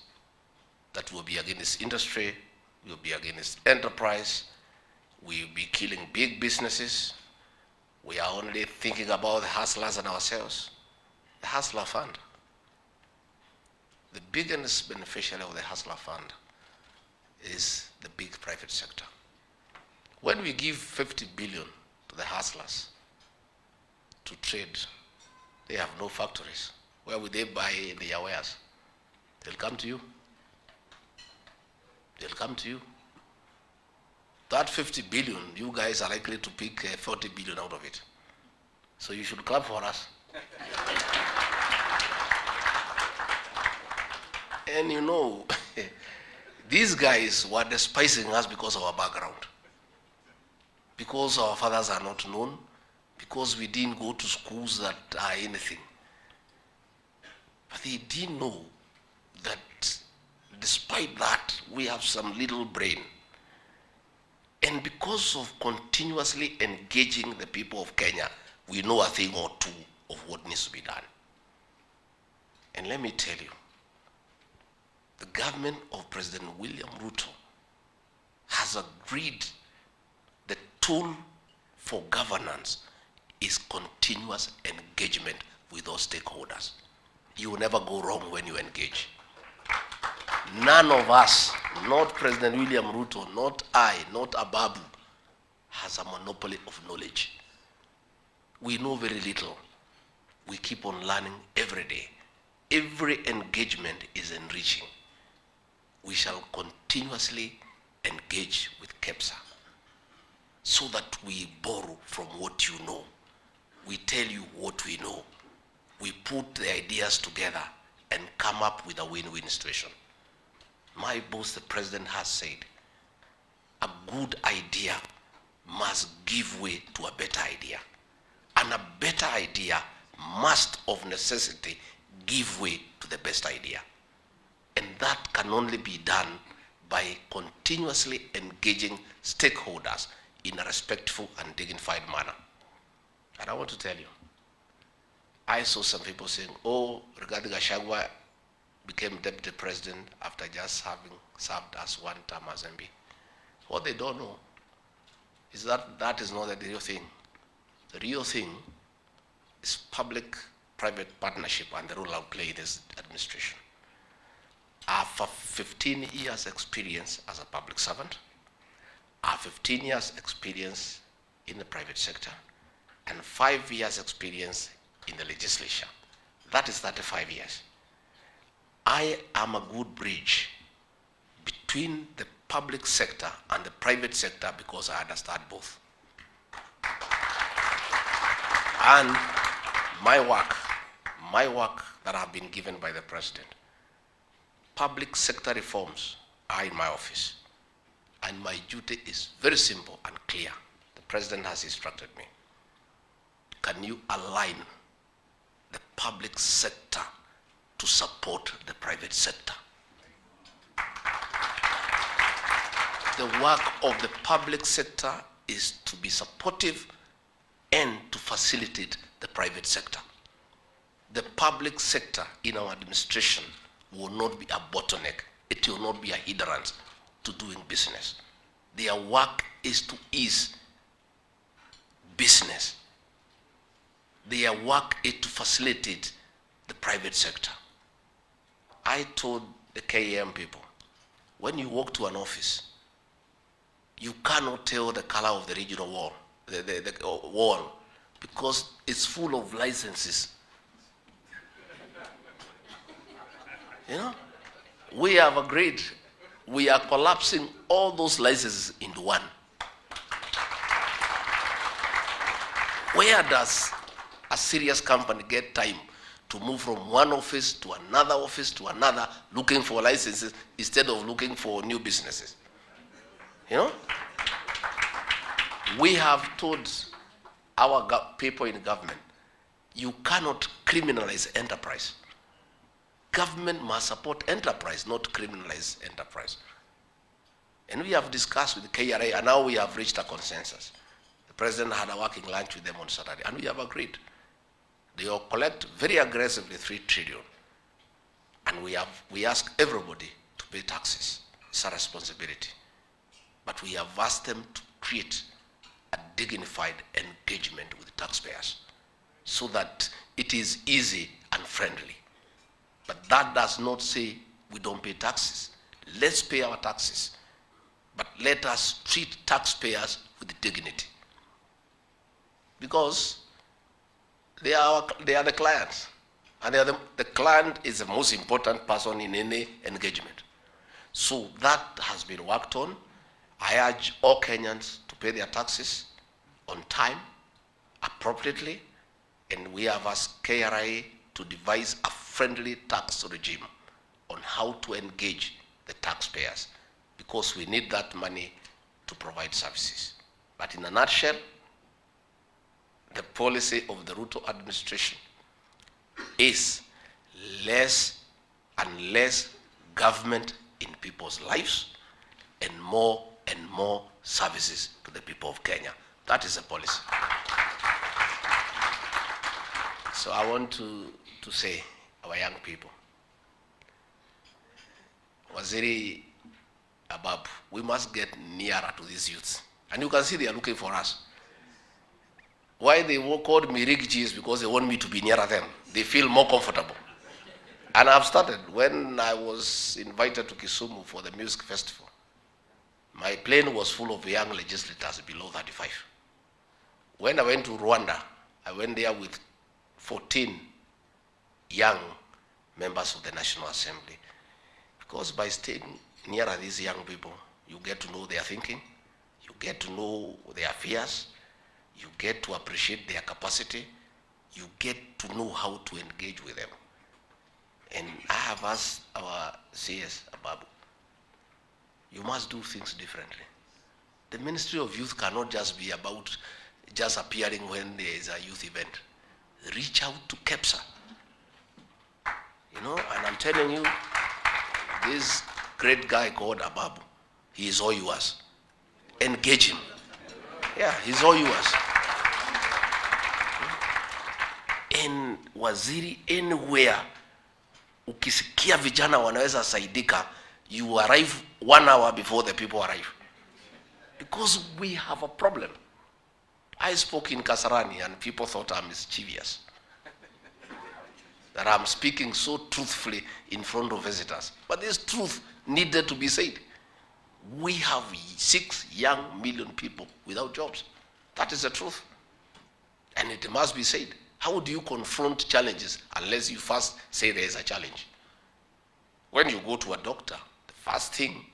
That will be against industry, will be against enterprise, we will be killing big businesses. We are only thinking about the hustlers and ourselves. The Hustler Fund. The biggest beneficiary of the Hustler Fund is the big private sector. When we give 50 billion to the hustlers to trade, they have no factories. Where would they buy their wares? They'll come to you. They'll come to you. That 50 billion, you guys are likely to pick 40 billion out of it. So you should clap for us. And these guys were despising us because of our background. Because our fathers are not known. Because we didn't go to schools that are anything. But they didn't know that despite that, we have some little brain. And because of continuously engaging the people of Kenya, we know a thing or two of what needs to be done. And let me tell you, the government of President William Ruto has agreed the tool for governance is continuous engagement with all stakeholders. You will never go wrong when you engage. None of us, not President William Ruto, not I, not Ababu, has a monopoly of knowledge. We know very little. We keep on learning every day. Every engagement is enriching. we shall continuously engage with KEPSA so that we borrow from what you know. We tell you what we know. We put the ideas together and come up with a win-win situation. My boss, the president, has said, a good idea must give way to a better idea. And a better idea must, of necessity, give way to the best idea. And that can only be done by continuously engaging stakeholders in a respectful and dignified manner. And I want to tell you, I saw some people saying, oh, Rigathi Gachagua became deputy president after just having served as one term as MP. What they don't know is that that is not the real thing. The real thing is public-private partnership and the role I'll play in this administration. I have 15 years experience as a public servant. I have 15 years experience in the private sector and 5 years experience in the legislature. That is 35 years. I am a good bridge between the public sector and the private sector because I understand both. And my work that I have been given by the president, public sector reforms are in my office. And my duty is very simple and clear. The president has instructed me. Can you align the public sector to support the private sector? The work of the public sector is to be supportive and to facilitate the private sector. The public sector in our administration will not be a bottleneck. It will not be a hindrance to doing business. Their work is to ease business. Their work is to facilitate the private sector. I told the KEM people, when you walk to an office, you cannot tell the color of the regional wall, the wall, because it's full of licenses. You know, we have agreed, we are collapsing all those licenses into one. Where does a serious company get time to move from one office to another, looking for licenses instead of looking for new businesses? You know? We have told our people in government, you cannot criminalize enterprise. Government must support enterprise, not criminalize enterprise. And we have discussed with the KRA, and now we have reached a consensus. The president had a working lunch with them on Saturday, and we have agreed. They will collect very aggressively 3 trillion. And we ask everybody to pay taxes. It's a responsibility. But we have asked them to create a dignified engagement with taxpayers so that it is easy and friendly. But that does not say we don't pay taxes. Let's pay our taxes. But let us treat taxpayers with dignity. Because they are the clients. And the client is the most important person in any engagement. So that has been worked on. I urge all Kenyans to pay their taxes on time, appropriately, and we have asked KRA to devise a friendly tax regime on how to engage the taxpayers, because we need that money to provide services. But in a nutshell, the policy of the Ruto administration is less and less government in people's lives and more services to the people of Kenya. That is the policy. So I want to say, our young people, Waziri Abab, we must get nearer to these youths. And you can see they are looking for us. Why they called me Rigji is because they want me to be nearer them. They feel more comfortable. And I've started. When I was invited to Kisumu for the music festival, my plane was full of young legislators below 35. When I went to Rwanda, I went there with 14 young members of the National Assembly. Because by staying nearer these young people, you get to know their thinking, you get to know their fears, you get to appreciate their capacity, you get to know how to engage with them. And I have asked our CS, Ababu, you must do things differently. The Ministry of Youth cannot just be about just appearing when there is a youth event. Reach out to KEPSA. You know, and I'm telling you, this great guy called Ababu, he is all yours. Engage him. Yeah, he's all yours. In waziri, anywhere, ukisikia vijana wanaweza saidika, you arrive 1 hour before the people arrive. Because we have a problem. I spoke in Kasarani and people thought I'm mischievous. That I'm speaking so truthfully in front of visitors. But this truth needed to be said. We have 6 young million people without jobs. That is the truth. And it must be said. How do you confront challenges unless you first say there is a challenge? When you go to a doctor, the first thing,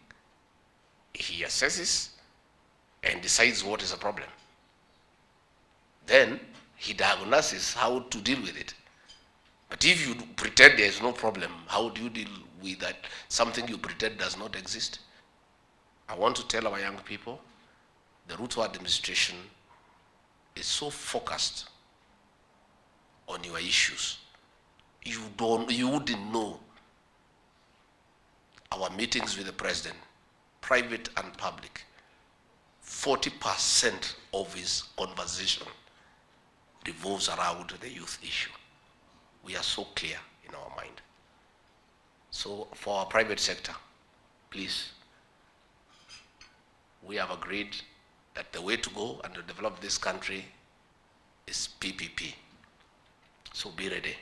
he assesses and decides what is the problem. Then he diagnoses how to deal with it. But if you pretend there is no problem, how do you deal with that? Something you pretend does not exist. I want to tell our young people, the Ruto administration is so focused on your issues. You wouldn't know our meetings with the president, private and public. 40% of his conversation revolves around the youth issue. We are so clear in our mind. So for our private sector, please, we have agreed that the way to go and to develop this country is PPP. So be ready.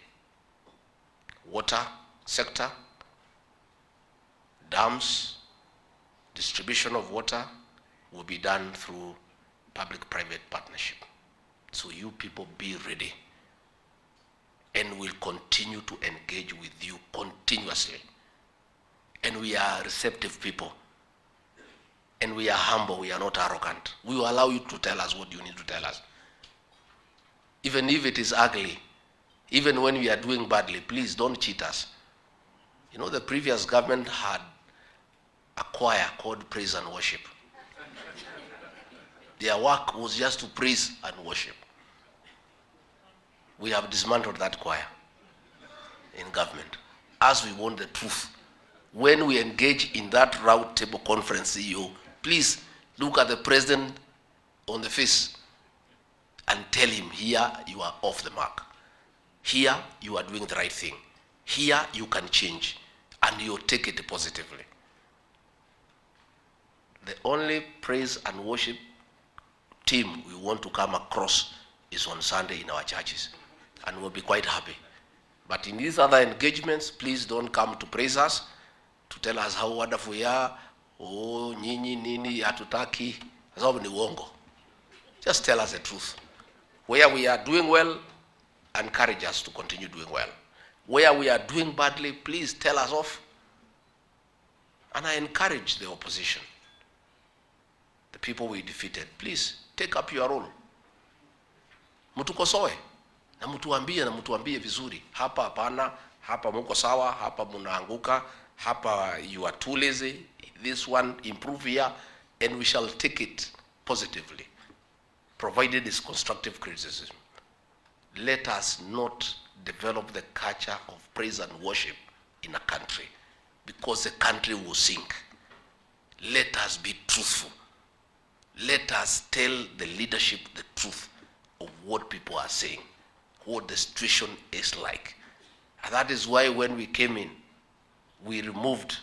Water sector, dams, distribution of water will be done through public-private partnership. So you people be ready. And we'll continue to engage with you continuously. And we are receptive people. And we are humble, we are not arrogant. We will allow you to tell us what you need to tell us. Even if it is ugly, even when we are doing badly, please don't cheat us. You know, the previous government had a choir called Praise and Worship. Their work was just to praise and worship. We have dismantled that choir in government, as we want the truth. When we engage in that round table conference, CEO, please look at the president on the face and tell him, here you are off the mark. Here you are doing the right thing. Here you can change, and you'll take it positively. The only praise and worship team we want to come across is on Sunday in our churches, and we'll be quite happy. But in these other engagements, please don't come to praise us, to tell us how wonderful we are. Oh, nyinyi nini hatutaki. Sababu ni uongo. Just tell us the truth. Where we are doing well, encourage us to continue doing well. Where we are doing badly, please tell us off. And I encourage the opposition, the people we defeated, please take up your role. Mtukosoe na mtuambie vizuri. Hapa hapana, hapa muko sawa, hapa munaanguka, hapa you are too lazy. This one improve here, and we shall take it positively, provided it's constructive criticism. Let us not develop the culture of praise and worship in a country, because the country will sink. Let us be truthful. Let us tell the leadership the truth of what people are saying, what the situation is like. And that is why when we came in, we removed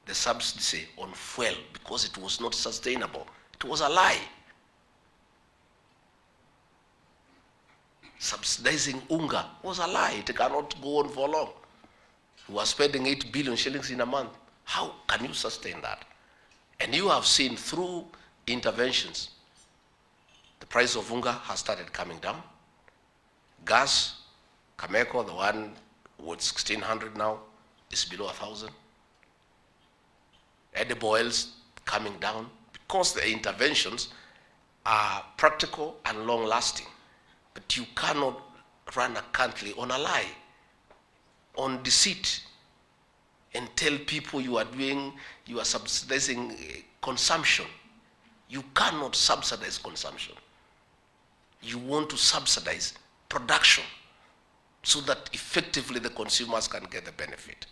the subsidy on fuel, because it was not sustainable. It was a lie. Subsidizing unga was a lie. It cannot go on for long. We are spending 8 billion shillings in a month. How can you sustain that? And you have seen through interventions, the price of unga has started coming down. Gas, Kameko, the one with 1,600 now, is below 1,000. edible oils coming down, because the interventions are practical and long-lasting. But you cannot run a country on a lie, on deceit, and tell people you are subsidizing consumption. You cannot subsidize consumption. You want to subsidize production so that effectively the consumers can get the benefit.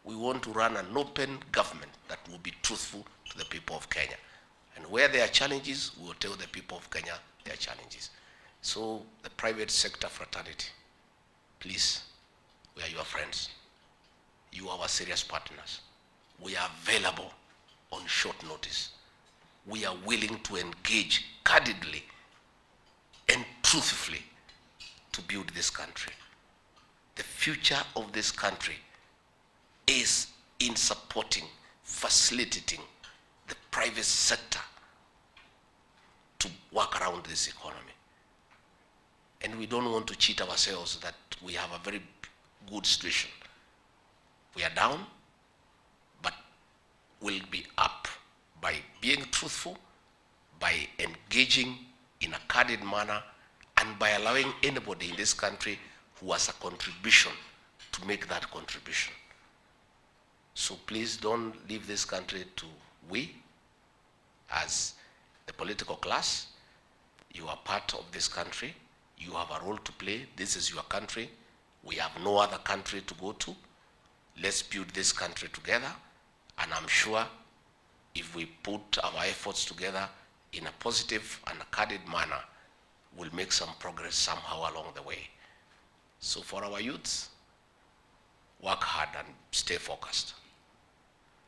We want to run an open government that will be truthful to the people of Kenya. And where there are challenges, we will tell the people of Kenya their challenges. So the private sector fraternity, please, we are your friends. You are our serious partners. We are available on short notice. We are willing to engage candidly and truthfully to build this country. The future of this country is in supporting, facilitating the private sector to work around this economy. And we don't want to cheat ourselves that we have a very good situation. We are down, but we'll be up by being truthful, by engaging in a candid manner, and by allowing anybody in this country who has a contribution to make that contribution. So please don't leave this country to we, as the political class. You are part of this country. You have a role to play. This is your country. We have no other country to go to. Let's build this country together. And I'm sure if we put our efforts together in a positive and a candid manner, we'll make some progress somehow along the way. So for our youths, work hard and stay focused.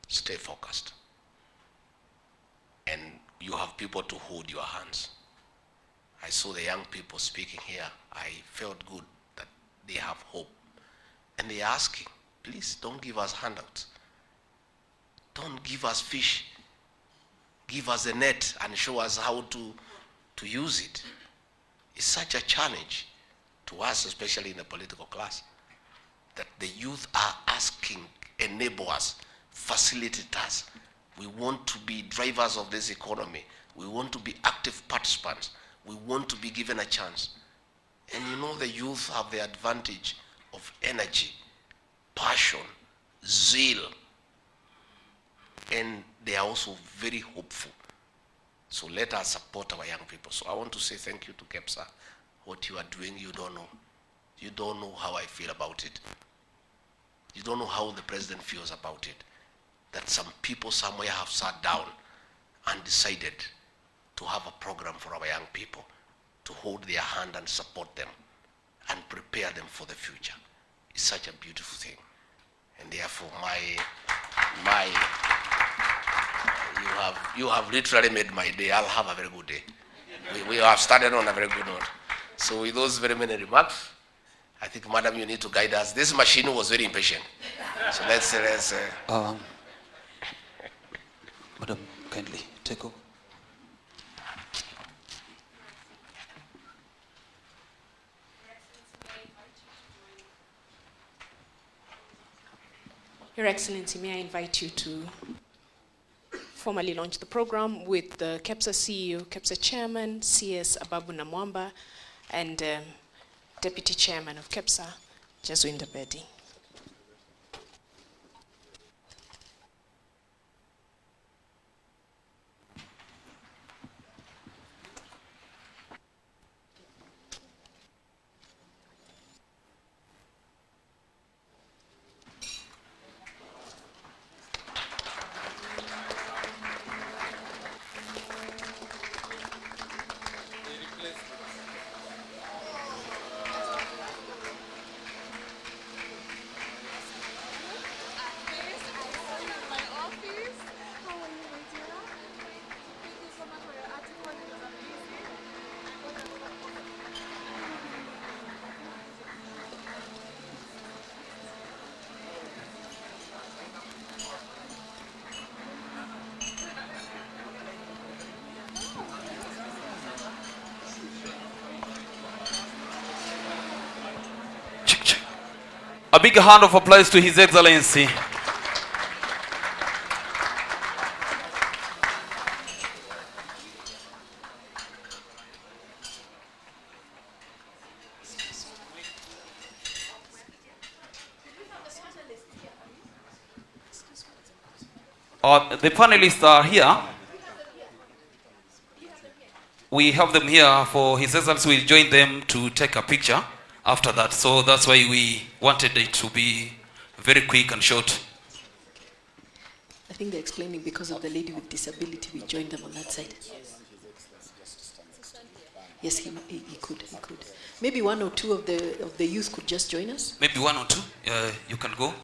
Stay focused. And you have people to hold your hands. I saw the young people speaking here. I felt good that they have hope. And they are asking, please don't give us handouts. Don't give us fish. Give us a net and show us how to use it. It's such a challenge to us, especially in the political class, that the youth are asking, enable us, facilitate us. We want to be drivers of this economy. We want to be active participants. We want to be given a chance. And you know, the youth have the advantage of energy, passion, zeal, and they are also very hopeful. So let us support our young people. So I want to say thank you to KEPSA. What you are doing, you don't know. You don't know how I feel about it. You don't know how the president feels about it. That some people somewhere have sat down and decided to have a program for our young people, to hold their hand and support them and prepare them for the future. It's such a beautiful thing. And therefore you have literally made my day. I'll have a very good day. We have started on a very good note. So with those very many remarks, I think, Madam, you need to guide us. This machine was very impatient. So let's Madam, kindly take over. Your Excellency, may I invite you to formally launch the program with the KEPSA CEO, KEPSA Chairman, CS Ababu Namwamba, and Deputy Chairman of KEPSA, Jaswinda Bedi. A big hand of applause to His Excellency. The panelists are here. We have them here for His Excellency will join them to take a picture after that. So that's why we wanted it to be very quick and short. I think they're explaining because of the lady with disability, we joined them on that side. Yes, he could. Maybe one or two of the youth could just join us. Maybe one or two. You can go.